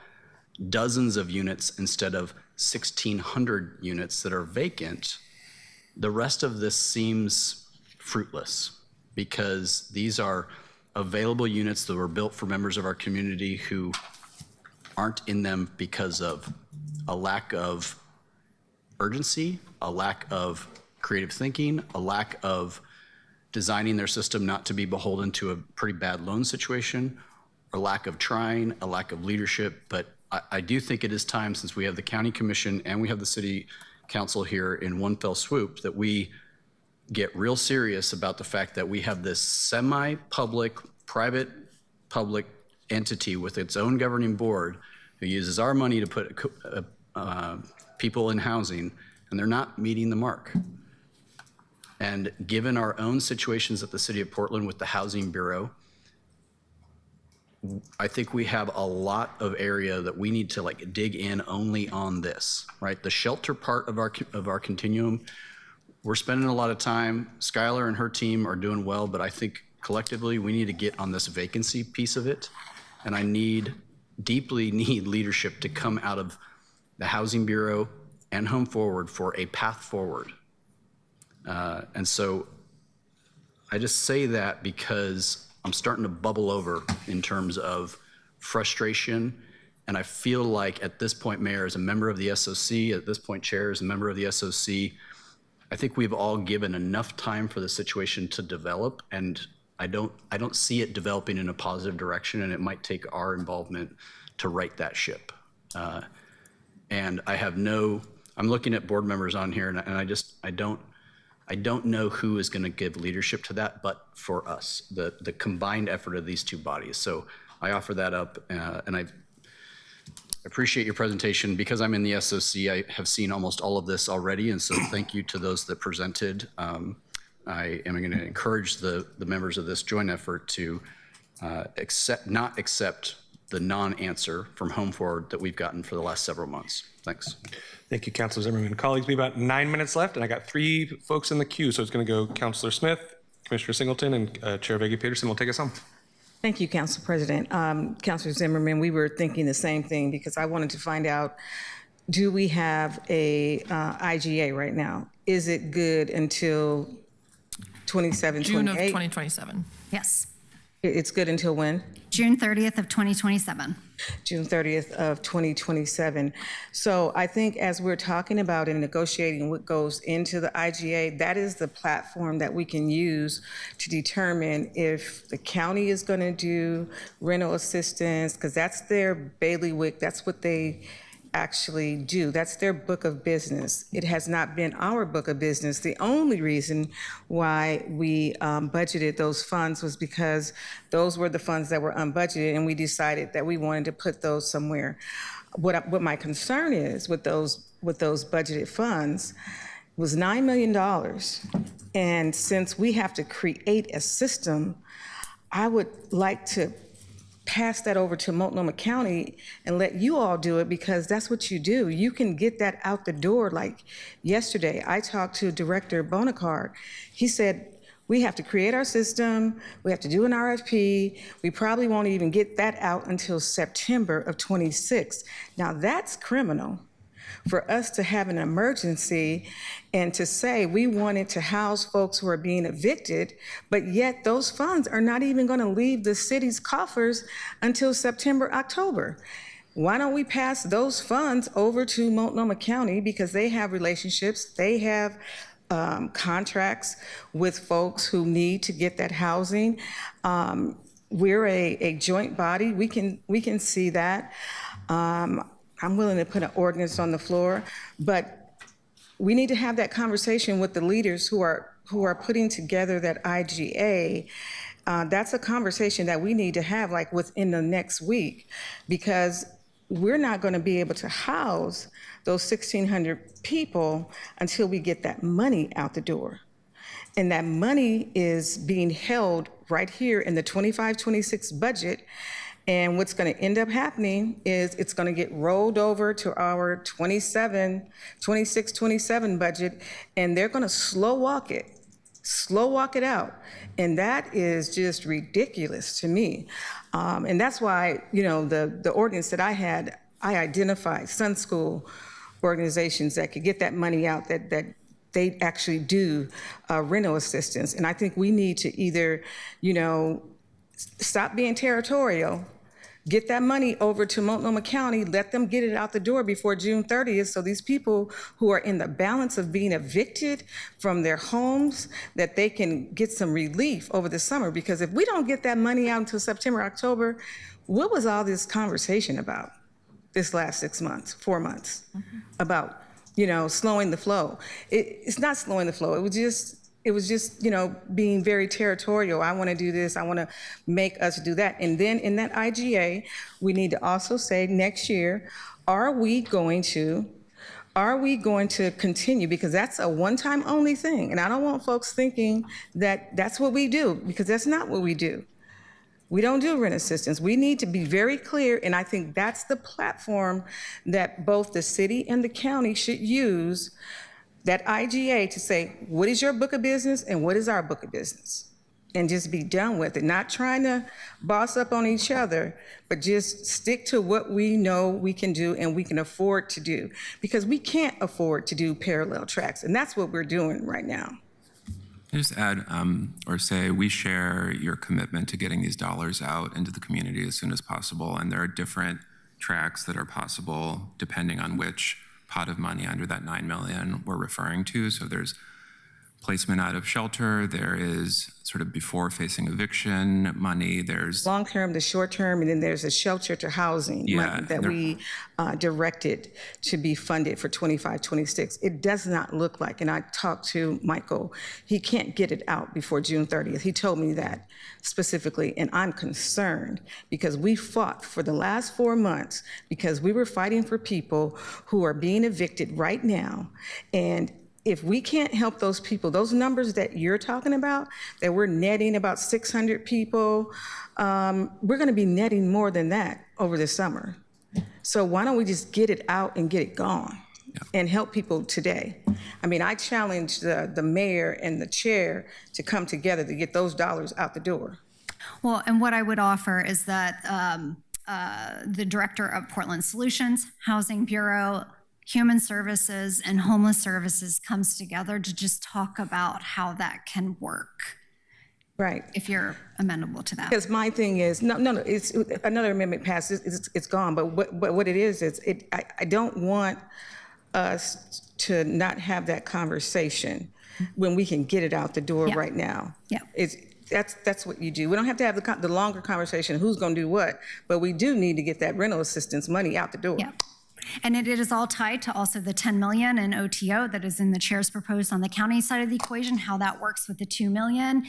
dozens of units instead of 1,600 units that are vacant, the rest of this seems fruitless, because these are available units that were built for members of our community who aren't in them because of a lack of urgency, a lack of creative thinking, a lack of designing their system not to be beholden to a pretty bad loan situation, or lack of trying, a lack of leadership. But I do think it is time, since we have the county commission and we have the city council here in one fell swoop, that we get real serious about the fact that we have this semi-public, private-public entity with its own governing board who uses our money to put people in housing, and they're not meeting the mark. And given our own situations at the City of Portland with the Housing Bureau, I think we have a lot of area that we need to like dig in only on this, right? The shelter part of our continuum, we're spending a lot of time. Skylar and her team are doing well, but I think collectively we need to get on this vacancy piece of it. And I deeply need leadership to come out of the Housing Bureau and Home Forward for a path forward. And so I just say that because I'm starting to bubble over in terms of frustration. And I feel like at this point, Mayor, as a member of the SOC, at this point, Chair, as a member of the SOC, I think we've all given enough time for the situation to develop, and I don't see it developing in a positive direction, and it might take our involvement to right that ship. And I'm looking at board members on here, and I don't know who is going to give leadership to that, but for us, the combined effort of these two bodies. So I offer that up, and I appreciate your presentation. Because I'm in the SOC, I have seen almost all of this already, and so thank you to those that presented. I am going to encourage the members of this joint effort to not accept the non-answer from Home Forward that we've gotten for the last several months. Thanks. Thank you, Councilor Zimmerman. Colleagues, we have about 9 minutes left, and I got 3 folks in the queue, so it's going to go Councilor Smith, Commissioner Singleton, and Chair Vega-Peterson will take us home. Thank you, Council President. Councilor Zimmerman, we were thinking the same thing, because I wanted to find out, do we have a IGA right now? Is it good until 27, June 28? of 2027. Yes. It's good until when? June 30th of 2027. June 30th of 2027. So I think as we're talking about and negotiating what goes into the IGA, that is the platform that we can use to determine if the county is going to do rental assistance, because that's their bailiwick, that's what they actually do. That's their book of business. It has not been our book of business. The only reason why we budgeted those funds was because those were the funds that were unbudgeted, and we decided that we wanted to put those somewhere. What my concern is with those budgeted funds was $9 million. And since we have to create a system, I would like to pass that over to Multnomah County and let you all do it, because that's what you do. You can get that out the door. Like yesterday, I talked to Director Bonacard. He said, we have to create our system, we have to do an RFP, we probably won't even get that out until September of 26. Now that's criminal. For us to have an emergency and to say we wanted to house folks who are being evicted, but yet those funds are not even going to leave the city's coffers until September, October. Why don't we pass those funds over to Multnomah County, because they have relationships, they have contracts with folks who need to get that housing. We're a joint body. We can see that. I'm willing to put an ordinance on the floor, but we need to have that conversation with the leaders who are putting together that IGA. That's a conversation that we need to have like within the next week, because we're not going to be able to house those 1,600 people until we get that money out the door. And that money is being held right here in the 25-26 budget. And what's going to end up happening is it's going to get rolled over to our 26-27 budget, and they're going to slow walk it out. And that is just ridiculous to me. And that's why, the ordinance that I had, I identified Sun School organizations that could get that money out, that they actually do rental assistance. And I think we need to either, stop being territorial, get that money over to Multnomah County, let them get it out the door before June 30th, so these people who are in the balance of being evicted from their homes, that they can get some relief over the summer. Because if we don't get that money out until September, October, what was all this conversation about this last 6 months, 4 months, about, slowing the flow? It's not slowing the flow. It was just, being very territorial. I want to do this. I want to make us do that. And then in that IGA, we need to also say next year, are we going to continue? Because that's a one-time only thing. And I don't want folks thinking that that's what we do, because that's not what we do. We don't do rent assistance. We need to be very clear, and I think that's the platform that both the city and the county should use, that IGA, to say, what is your book of business and what is our book of business? And just be done with it. Not trying to boss up on each other, but just stick to what we know we can do and we can afford to do. Because we can't afford to do parallel tracks, and that's what we're doing right now. Just add or say we share your commitment to getting these dollars out into the community as soon as possible. And there are different tracks that are possible depending on which pot of money under that $9 million we're referring to. So there's placement out of shelter, there is sort of before facing eviction money, there's long-term, the short-term, and then there's a shelter to housing money that we directed to be funded for 25-26. It does not look like, and I talked to Michael, he can't get it out before June 30th. He told me that specifically, and I'm concerned because we fought for the last 4 months because we were fighting for people who are being evicted right now. And if we can't help those people, those numbers that you're talking about, that we're netting about 600 people, we're going to be netting more than that over the summer. So why don't we just get it out and get it gone and help people today? I mean, I challenge the mayor and the chair to come together to get those dollars out the door. Well, and what I would offer is that the director of Portland Solutions, Housing Bureau, Human Services, and Homeless Services comes together to just talk about how that can work. Right. if you're amenable to that. Because my thing is, no, it's another amendment passed, it's gone, but what it is, I don't want us to not have that conversation when we can get it out the door right now. Yeah. That's what you do. We don't have to have the longer conversation, who's gonna do what, but we do need to get that rental assistance money out the door. Yeah. And it is all tied to also the 10 million in OTO that is in the chair's proposed on the county side of the equation, how that works with the 2 million.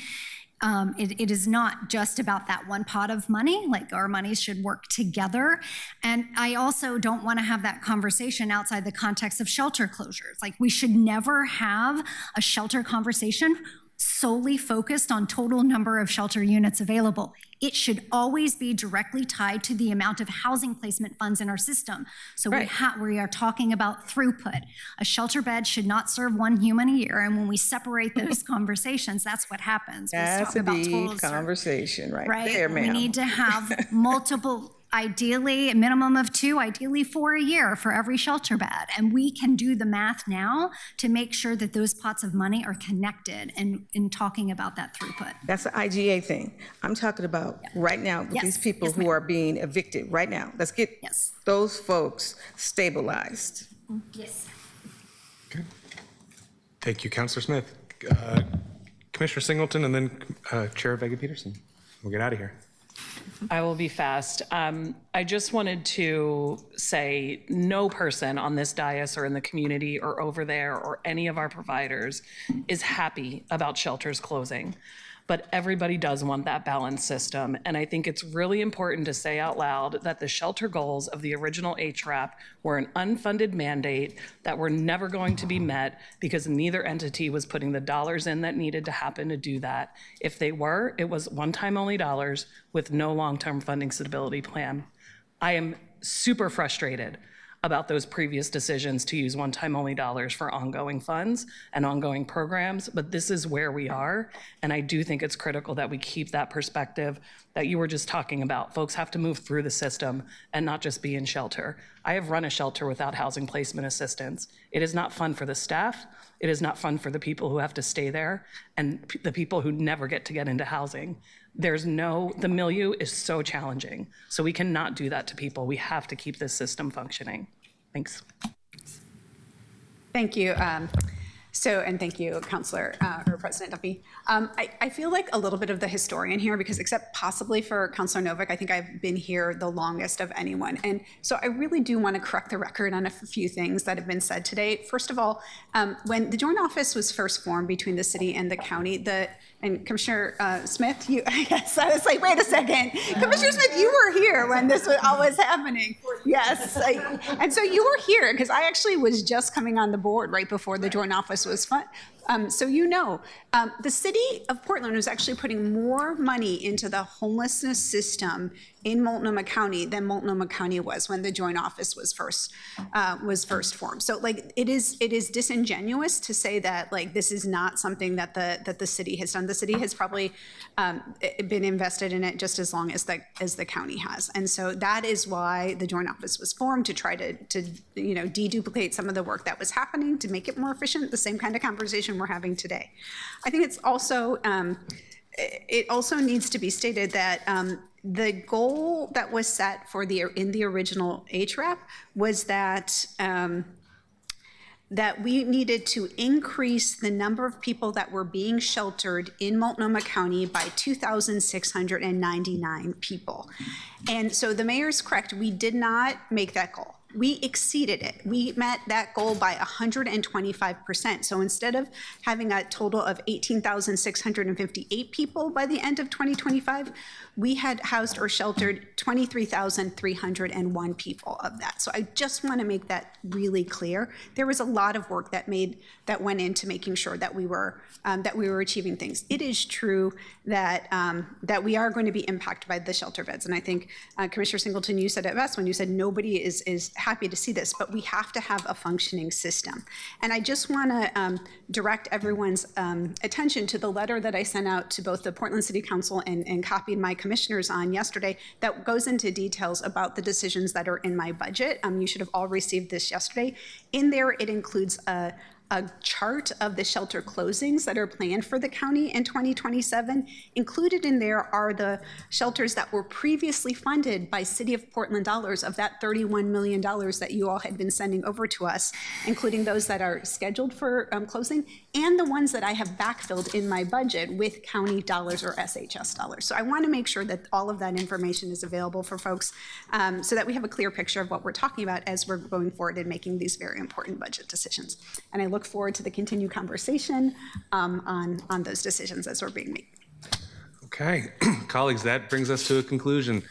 It is not just about that one pot of money, like our monies should work together. And I also don't want to have that conversation outside the context of shelter closures. Like, we should never have a shelter conversation solely focused on total number of shelter units available. It should always be directly tied to the amount of housing placement funds in our system. So we are talking about throughput. A shelter bed should not serve one human a year. And when we separate those conversations, that's what happens. That's a big conversation right there, ma'am. We need to have multiple, ideally a minimum of 2, ideally 4 a year for every shelter bed. And we can do the math now to make sure that those pots of money are connected and in talking about that throughput. That's the IGA thing. I'm talking about right now with these people who are being evicted right now. Let's get those folks stabilized. Yes. Okay. Thank you, Councilor Smith. Commissioner Singleton, and then Chair Vega-Peterson. We'll get out of here. I will be fast. I just wanted to say no person on this dais or in the community or over there or any of our providers is happy about shelters closing. But everybody does want that balanced system. And I think it's really important to say out loud that the shelter goals of the original HRAP were an unfunded mandate that were never going to be met because neither entity was putting the dollars in that needed to happen to do that. If they were, it was one-time only dollars with no long-term funding stability plan. I am super frustrated about those previous decisions to use one-time only dollars for ongoing funds and ongoing programs, but this is where we are. And I do think it's critical that we keep that perspective that you were just talking about. Folks have to move through the system and not just be in shelter. I have run a shelter without housing placement assistance. It is not fun for the staff. It is not fun for the people who have to stay there and the people who never get to get into housing. The milieu is so challenging. So we cannot do that to people. We have to keep this system functioning. Thanks. Thank you. And thank you, Councilor or President Duffy. I feel like a little bit of the historian here because except possibly for Councilor Novick, I think I've been here the longest of anyone. And so I really do want to correct the record on a few things that have been said today. First of all, when the joint office was first formed between the city and the county, and Commissioner Smith, I was like, wait a second. Commissioner Smith, you were here when this was all was happening. Yes. And so you were here because I actually was just coming on the board right before the joint office was so the city of Portland was actually putting more money into the homelessness system in Multnomah County than Multnomah County was when the joint office was first formed. So it is disingenuous to say that this is not something that the city has done. The city has probably been invested in it just as long as the county has, and so that is why the joint office was formed to try to deduplicate some of the work that was happening to make it more efficient. The same kind of conversation we're having today. I think it's also it also needs to be stated that the goal that was set for in the original HRAP was that that we needed to increase the number of people that were being sheltered in Multnomah County by 2,699 people. And so the mayor's correct, we did not make that goal. We exceeded it. We met that goal by 125%. So instead of having a total of 18,658 people by the end of 2025, we had housed or sheltered 23,301 people of that. So I just want to make that really clear. There was a lot of work that went into making sure that we were achieving things. It is true that that we are going to be impacted by the shelter beds, and I think Commissioner Singleton, you said it best when you said nobody is happy to see this, but we have to have a functioning system. And I just want to direct everyone's attention to the letter that I sent out to both the Portland City Council and copied my commissioners on yesterday that goes into details about the decisions that are in my budget. You should have all received this yesterday. In there, it includes a a chart of the shelter closings that are planned for the county in 2027. Included in there are the shelters that were previously funded by City of Portland dollars of that $31 million that you all had been sending over to us, including those that are scheduled for closing and the ones that I have backfilled in my budget with county dollars or SHS dollars. So I want to make sure that all of that information is available for folks so that we have a clear picture of what we're talking about as we're going forward and making these very important budget decisions. And I look forward to the continued conversation on those decisions as we're being made. Okay, colleagues, that brings us to a conclusion.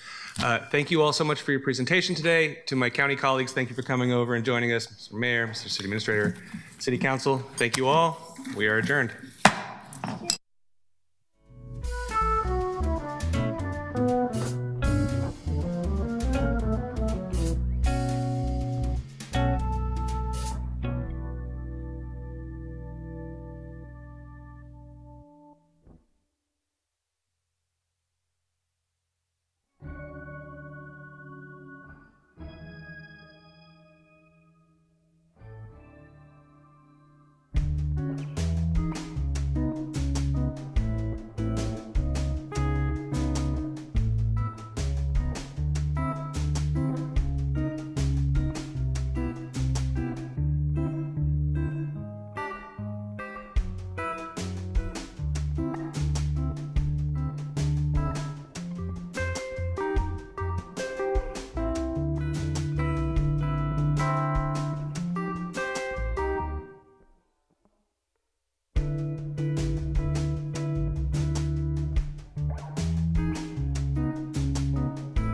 Thank you all so much for your presentation today. To my county colleagues, thank you for coming over and joining us. Mr. Mayor, Mr. City Administrator, City Council, thank you all. We are adjourned.